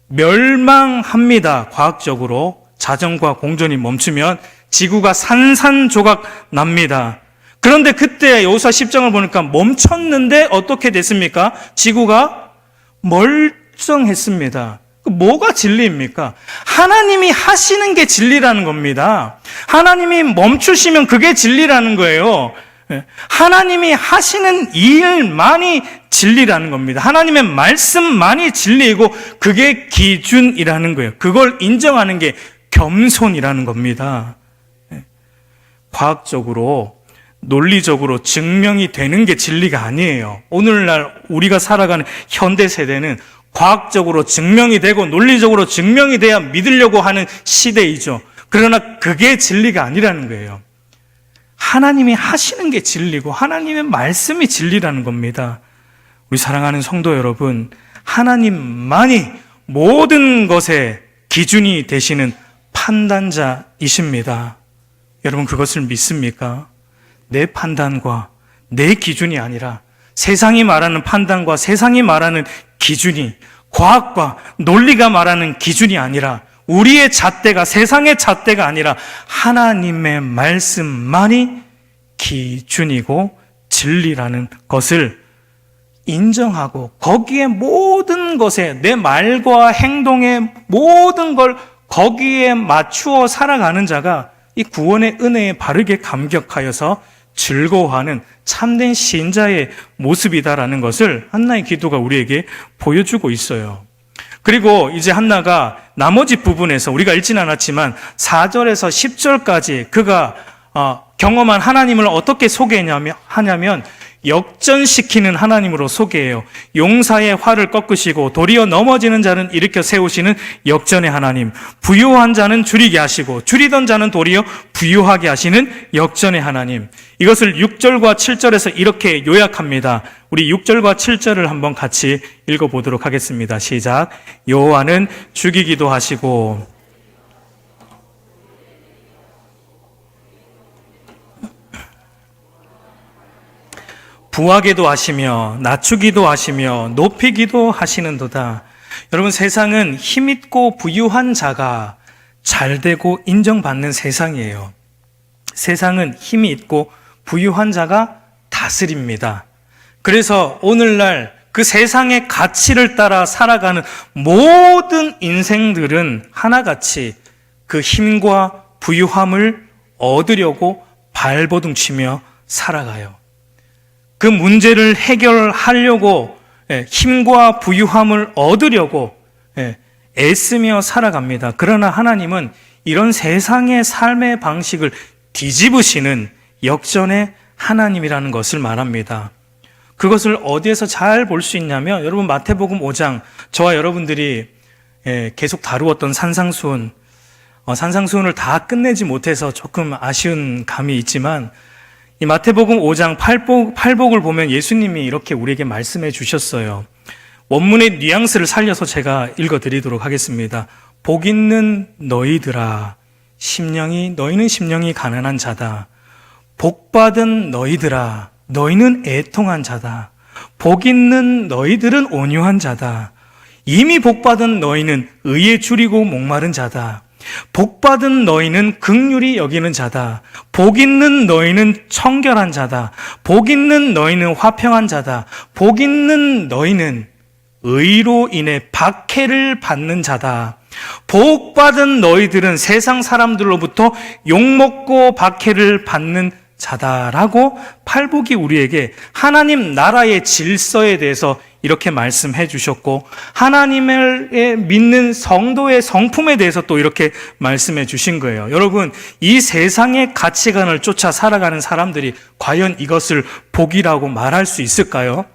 멸망합니다. 과학적으로 자전과 공전이 멈추면 지구가 산산조각 납니다. 그런데 그때 여호수아 10장을 보니까 멈췄는데 어떻게 됐습니까? 지구가 멀쩡했습니다. 뭐가 진리입니까? 하나님이 하시는 게 진리라는 겁니다. 하나님이 멈추시면 그게 진리라는 거예요. 하나님이 하시는 일만이 진리라는 겁니다. 하나님의 말씀만이 진리이고 그게 기준이라는 거예요. 그걸 인정하는 게 겸손이라는 겁니다. 과학적으로, 논리적으로 증명이 되는 게 진리가 아니에요. 오늘날 우리가 살아가는 현대 세대는 과학적으로 증명이 되고 논리적으로 증명이 돼야 믿으려고 하는 시대이죠. 그러나 그게 진리가 아니라는 거예요. 하나님이 하시는 게 진리고 하나님의 말씀이 진리라는 겁니다. 우리 사랑하는 성도 여러분, 하나님만이 모든 것의 기준이 되시는 판단자이십니다. 여러분, 그것을 믿습니까? 내 판단과 내 기준이 아니라 세상이 말하는 판단과 세상이 말하는 기준이, 과학과 논리가 말하는 기준이 아니라 우리의 잣대가, 세상의 잣대가 아니라 하나님의 말씀만이 기준이고 진리라는 것을 인정하고 거기에 모든 것에, 내 말과 행동의 모든 걸 거기에 맞추어 살아가는 자가 이 구원의 은혜에 바르게 감격하여서 즐거워하는 참된 신자의 모습이다라는 것을 한나의 기도가 우리에게 보여주고 있어요. 그리고 이제 한나가 나머지 부분에서 우리가 읽진 않았지만 4절에서 10절까지 그가 경험한 하나님을 어떻게 소개하냐면 역전시키는 하나님으로 소개해요. 용사의 활을 꺾으시고 도리어 넘어지는 자는 일으켜 세우시는 역전의 하나님, 부요한 자는 줄이게 하시고 줄이던 자는 도리어 부요하게 하시는 역전의 하나님. 이것을 6절과 7절에서 이렇게 요약합니다. 우리 6절과 7절을 한번 같이 읽어보도록 하겠습니다. 시작. 여호와는 죽이기도 하시고 부하게도 하시며 낮추기도 하시며 높이기도 하시는도다. 여러분, 세상은 힘있고 부유한 자가 잘되고 인정받는 세상이에요. 세상은 힘이 있고 부유한 자가 다스립니다. 그래서 오늘날 그 세상의 가치를 따라 살아가는 모든 인생들은 하나같이 그 힘과 부유함을 얻으려고 발버둥치며 살아가요. 그 문제를 해결하려고 힘과 부유함을 얻으려고 애쓰며 살아갑니다. 그러나 하나님은 이런 세상의 삶의 방식을 뒤집으시는 역전의 하나님이라는 것을 말합니다. 그것을 어디에서 잘 볼 수 있냐면 여러분 마태복음 5장 저와 여러분들이 계속 다루었던 산상수훈, 산상수훈을 다 끝내지 못해서 조금 아쉬운 감이 있지만 이 마태복음 5장 팔복을 보면 예수님이 이렇게 우리에게 말씀해 주셨어요. 원문의 뉘앙스를 살려서 제가 읽어드리도록 하겠습니다. 복 있는 너희들아, 너희는 심령이 가난한 자다. 복 받은 너희들아, 너희는 애통한 자다. 복 있는 너희들은 온유한 자다. 이미 복 받은 너희는 의에 줄이고 목마른 자다. 복 받은 너희는 긍휼히 여기는 자다. 복 있는 너희는 청결한 자다. 복 있는 너희는 화평한 자다. 복 있는 너희는 의로 인해 박해를 받는 자다. 복 받은 너희들은 세상 사람들로부터 욕먹고 박해를 받는 자다라고 팔복이 우리에게 하나님 나라의 질서에 대해서 이렇게 말씀해 주셨고 하나님을 믿는 성도의 성품에 대해서 또 이렇게 말씀해 주신 거예요. 여러분, 이 세상의 가치관을 쫓아 살아가는 사람들이 과연 이것을 복이라고 말할 수 있을까요?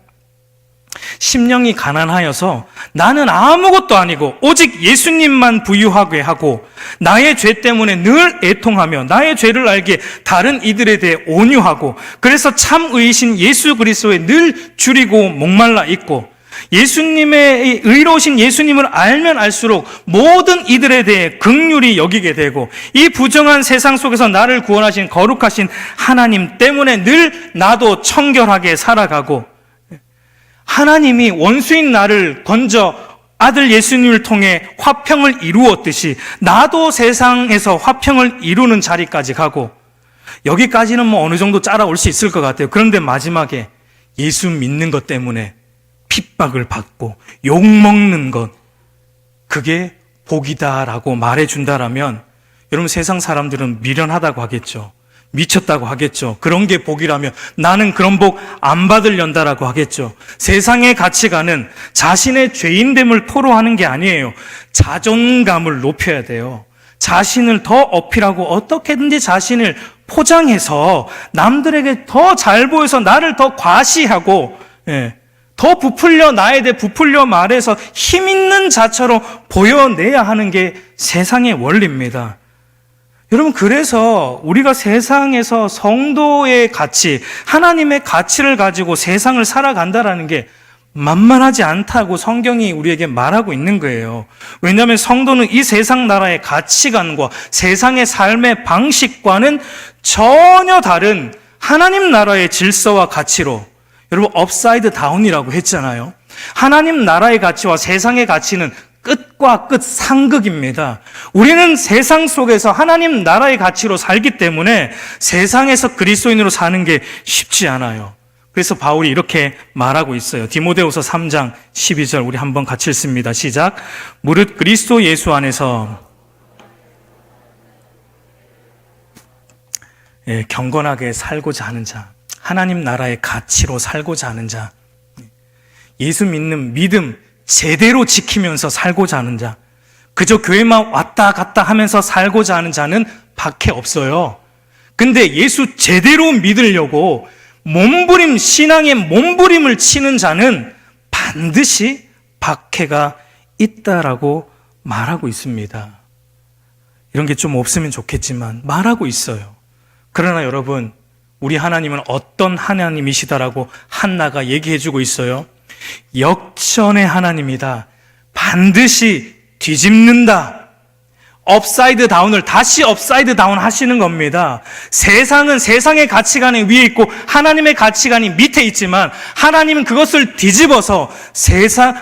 심령이 가난하여서 나는 아무것도 아니고 오직 예수님만 부유하게 하고 나의 죄 때문에 늘 애통하며 나의 죄를 알기에 다른 이들에 대해 온유하고 그래서 참 의이신 예수 그리스도에 늘 줄이고 목말라 있고 예수님의 의로우신 예수님을 알면 알수록 모든 이들에 대해 긍휼히 여기게 되고 이 부정한 세상 속에서 나를 구원하신 거룩하신 하나님 때문에 늘 나도 청결하게 살아가고 하나님이 원수인 나를 건져 아들 예수님을 통해 화평을 이루었듯이 나도 세상에서 화평을 이루는 자리까지 가고 여기까지는 뭐 어느 정도 따라올 수 있을 것 같아요. 그런데 마지막에 예수 믿는 것 때문에 핍박을 받고 욕먹는 것, 그게 복이다라고 말해준다라면 여러분 세상 사람들은 미련하다고 하겠죠. 미쳤다고 하겠죠. 그런 게 복이라면 나는 그런 복 안 받으련다라고 하겠죠. 세상의 가치관은 자신의 죄인됨을 토로하는 게 아니에요. 자존감을 높여야 돼요. 자신을 더 어필하고 어떻게든지 자신을 포장해서 남들에게 더 잘 보여서 나를 더 과시하고 더 부풀려 나에 대해 부풀려 말해서 힘 있는 자처럼 보여내야 하는 게 세상의 원리입니다. 여러분, 그래서 우리가 세상에서 성도의 가치, 하나님의 가치를 가지고 세상을 살아간다라는 게 만만하지 않다고 성경이 우리에게 말하고 있는 거예요. 왜냐하면 성도는 이 세상 나라의 가치관과 세상의 삶의 방식과는 전혀 다른 하나님 나라의 질서와 가치로, 여러분 업사이드 다운이라고 했잖아요. 하나님 나라의 가치와 세상의 가치는 끝과 끝 상극입니다. 우리는 세상 속에서 하나님 나라의 가치로 살기 때문에 세상에서 그리스도인으로 사는 게 쉽지 않아요. 그래서 바울이 이렇게 말하고 있어요. 디모데후서 3장 12절 우리 한번 같이 읽습니다. 시작. 무릇 그리스도 예수 안에서 경건하게 살고자 하는 자, 하나님 나라의 가치로 살고자 하는 자, 예수 믿는 믿음 제대로 지키면서 살고자 하는 자, 그저 교회만 왔다 갔다 하면서 살고자 하는 자는 밖에 없어요. 근데 예수 제대로 믿으려고 신앙의 몸부림을 치는 자는 반드시 박해가 있다라고 말하고 있습니다. 이런 게 좀 없으면 좋겠지만 말하고 있어요. 그러나 여러분, 우리 하나님은 어떤 하나님이시다라고 한나가 얘기해주고 있어요. 역전의 하나님이다. 반드시 뒤집는다. 업사이드 다운을 다시 업사이드 다운 하시는 겁니다. 세상은 세상의 가치관이 위에 있고 하나님의 가치관이 밑에 있지만 하나님은 그것을 뒤집어서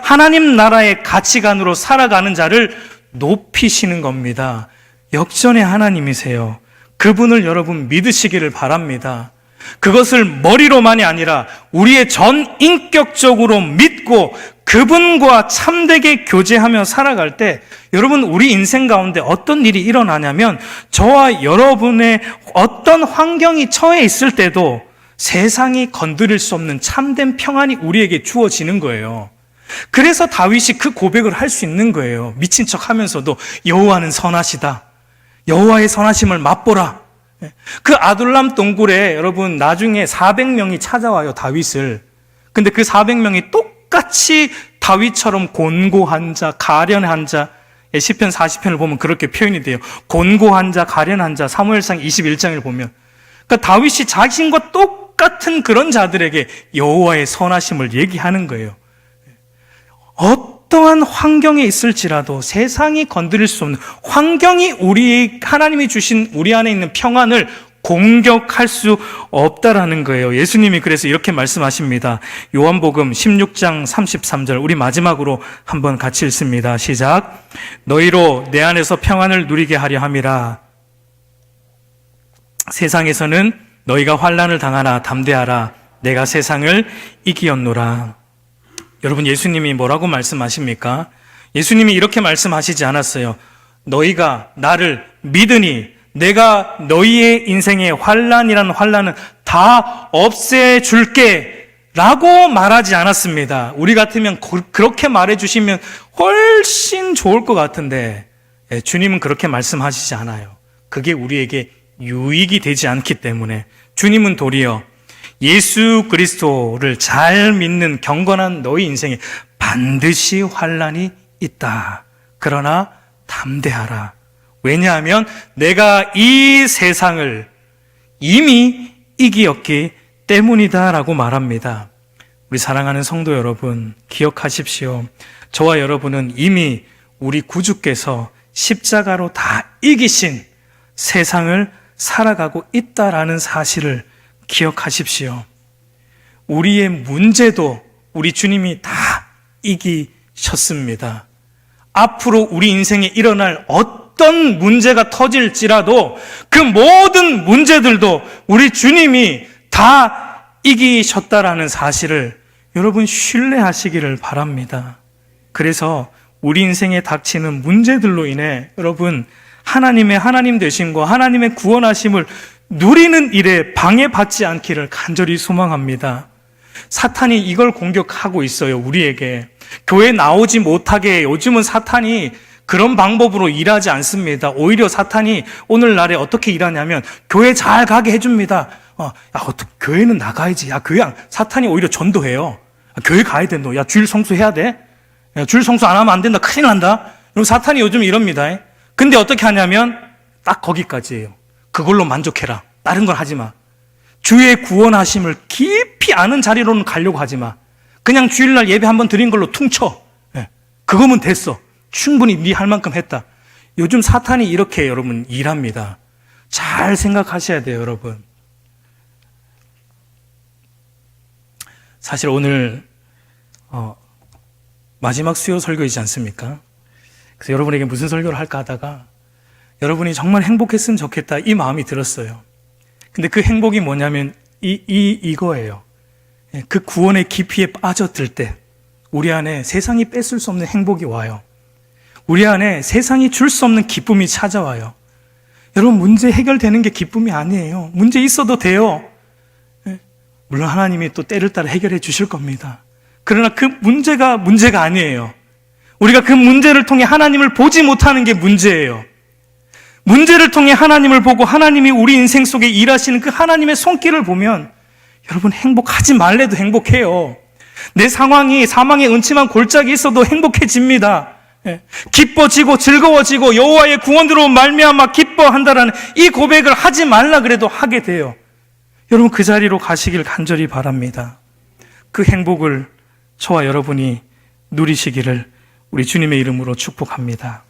하나님 나라의 가치관으로 살아가는 자를 높이시는 겁니다. 역전의 하나님이세요. 그분을 여러분 믿으시기를 바랍니다. 그것을 머리로만이 아니라 우리의 전 인격적으로 믿고 그분과 참되게 교제하며 살아갈 때 여러분 우리 인생 가운데 어떤 일이 일어나냐면 저와 여러분의 어떤 환경이 처해 있을 때도 세상이 건드릴 수 없는 참된 평안이 우리에게 주어지는 거예요. 그래서 다윗이 그 고백을 할 수 있는 거예요. 미친 척 하면서도 여호와는 선하시다. 여호와의 선하심을 맛보라. 그 아둘람 동굴에 여러분 나중에 400명이 찾아와요, 다윗을. 근데 그 400명이 똑같이 다윗처럼 곤고한 자, 가련한 자, 시편 40편을 보면 그렇게 표현이 돼요. 곤고한 자, 가련한 자, 사무엘상 21장을 보면. 그러니까 다윗이 자신과 똑같은 그런 자들에게 여호와의 선하심을 얘기하는 거예요. 어떠한 환경에 있을지라도 세상이 건드릴 수 없는 환경이 하나님이 주신 우리 안에 있는 평안을 공격할 수 없다라는 거예요. 예수님이 그래서 이렇게 말씀하십니다. 요한복음 16장 33절 우리 마지막으로 한번 같이 읽습니다. 시작. 너희로 내 안에서 평안을 누리게 하려 함이라. 세상에서는 너희가 환난을 당하나 담대하라. 내가 세상을 이기었노라. 여러분 예수님이 뭐라고 말씀하십니까? 예수님이 이렇게 말씀하시지 않았어요. 너희가 나를 믿으니 내가 너희의 인생의 환난이라는 환난은 다 없애줄게 라고 말하지 않았습니다. 우리 같으면 그렇게 말해주시면 훨씬 좋을 것 같은데 주님은 그렇게 말씀하시지 않아요. 그게 우리에게 유익이 되지 않기 때문에 주님은 도리어 예수 그리스도를 잘 믿는 경건한 너희 인생에 반드시 환난이 있다. 그러나 담대하라. 왜냐하면 내가 이 세상을 이미 이기었기 때문이다 라고 말합니다. 우리 사랑하는 성도 여러분, 기억하십시오. 저와 여러분은 이미 우리 구주께서 십자가로 다 이기신 세상을 살아가고 있다라는 사실을 기억하십시오. 우리의 문제도 우리 주님이 다 이기셨습니다. 앞으로 우리 인생에 일어날 어떤 문제가 터질지라도 그 모든 문제들도 우리 주님이 다 이기셨다라는 사실을 여러분 신뢰하시기를 바랍니다. 그래서 우리 인생에 닥치는 문제들로 인해 여러분 하나님의 하나님 되심과 하나님의 구원하심을 누리는 일에 방해받지 않기를 간절히 소망합니다. 사탄이 이걸 공격하고 있어요, 우리에게. 교회 나오지 못하게 요즘은 사탄이 그런 방법으로 일하지 않습니다. 오히려 사탄이 오늘날에 어떻게 일하냐면 교회 잘 가게 해줍니다. 교회는 나가야지. 사탄이 오히려 전도해요. 교회 가야 돼, 너. 주일 성수해야 돼. 주일 성수 안 하면 안 된다. 큰일 난다. 그럼 사탄이 요즘 이럽니다. 근데 어떻게 하냐면 딱 거기까지예요. 그걸로 만족해라. 다른 건 하지 마. 주의 구원하심을 깊이 아는 자리로는 가려고 하지 마. 그냥 주일날 예배 한번 드린 걸로 퉁쳐. 그거면 됐어. 충분히 네 할 만큼 했다. 요즘 사탄이 이렇게 여러분 일합니다. 잘 생각하셔야 돼요, 여러분. 사실 오늘 마지막 수요 설교이지 않습니까? 그래서 여러분에게 무슨 설교를 할까 하다가 여러분이 정말 행복했으면 좋겠다 이 마음이 들었어요. 근데 그 행복이 뭐냐면 이거예요. 그 구원의 깊이에 빠져들 때 우리 안에 세상이 뺏을 수 없는 행복이 와요. 우리 안에 세상이 줄 수 없는 기쁨이 찾아와요. 여러분 문제 해결되는 게 기쁨이 아니에요. 문제 있어도 돼요. 물론 하나님이 또 때를 따라 해결해 주실 겁니다. 그러나 그 문제가 아니에요. 우리가 그 문제를 통해 하나님을 보지 못하는 게 문제예요. 문제를 통해 하나님을 보고 하나님이 우리 인생 속에 일하시는 그 하나님의 손길을 보면 여러분 행복하지 말래도 행복해요. 내 상황이 사망의 은침한 골짜기 있어도 행복해집니다. 기뻐지고 즐거워지고 여호와의 구원으로 말미암아 기뻐한다라는 이 고백을 하지 말라 그래도 하게 돼요. 여러분 그 자리로 가시길 간절히 바랍니다. 그 행복을 저와 여러분이 누리시기를 우리 주님의 이름으로 축복합니다.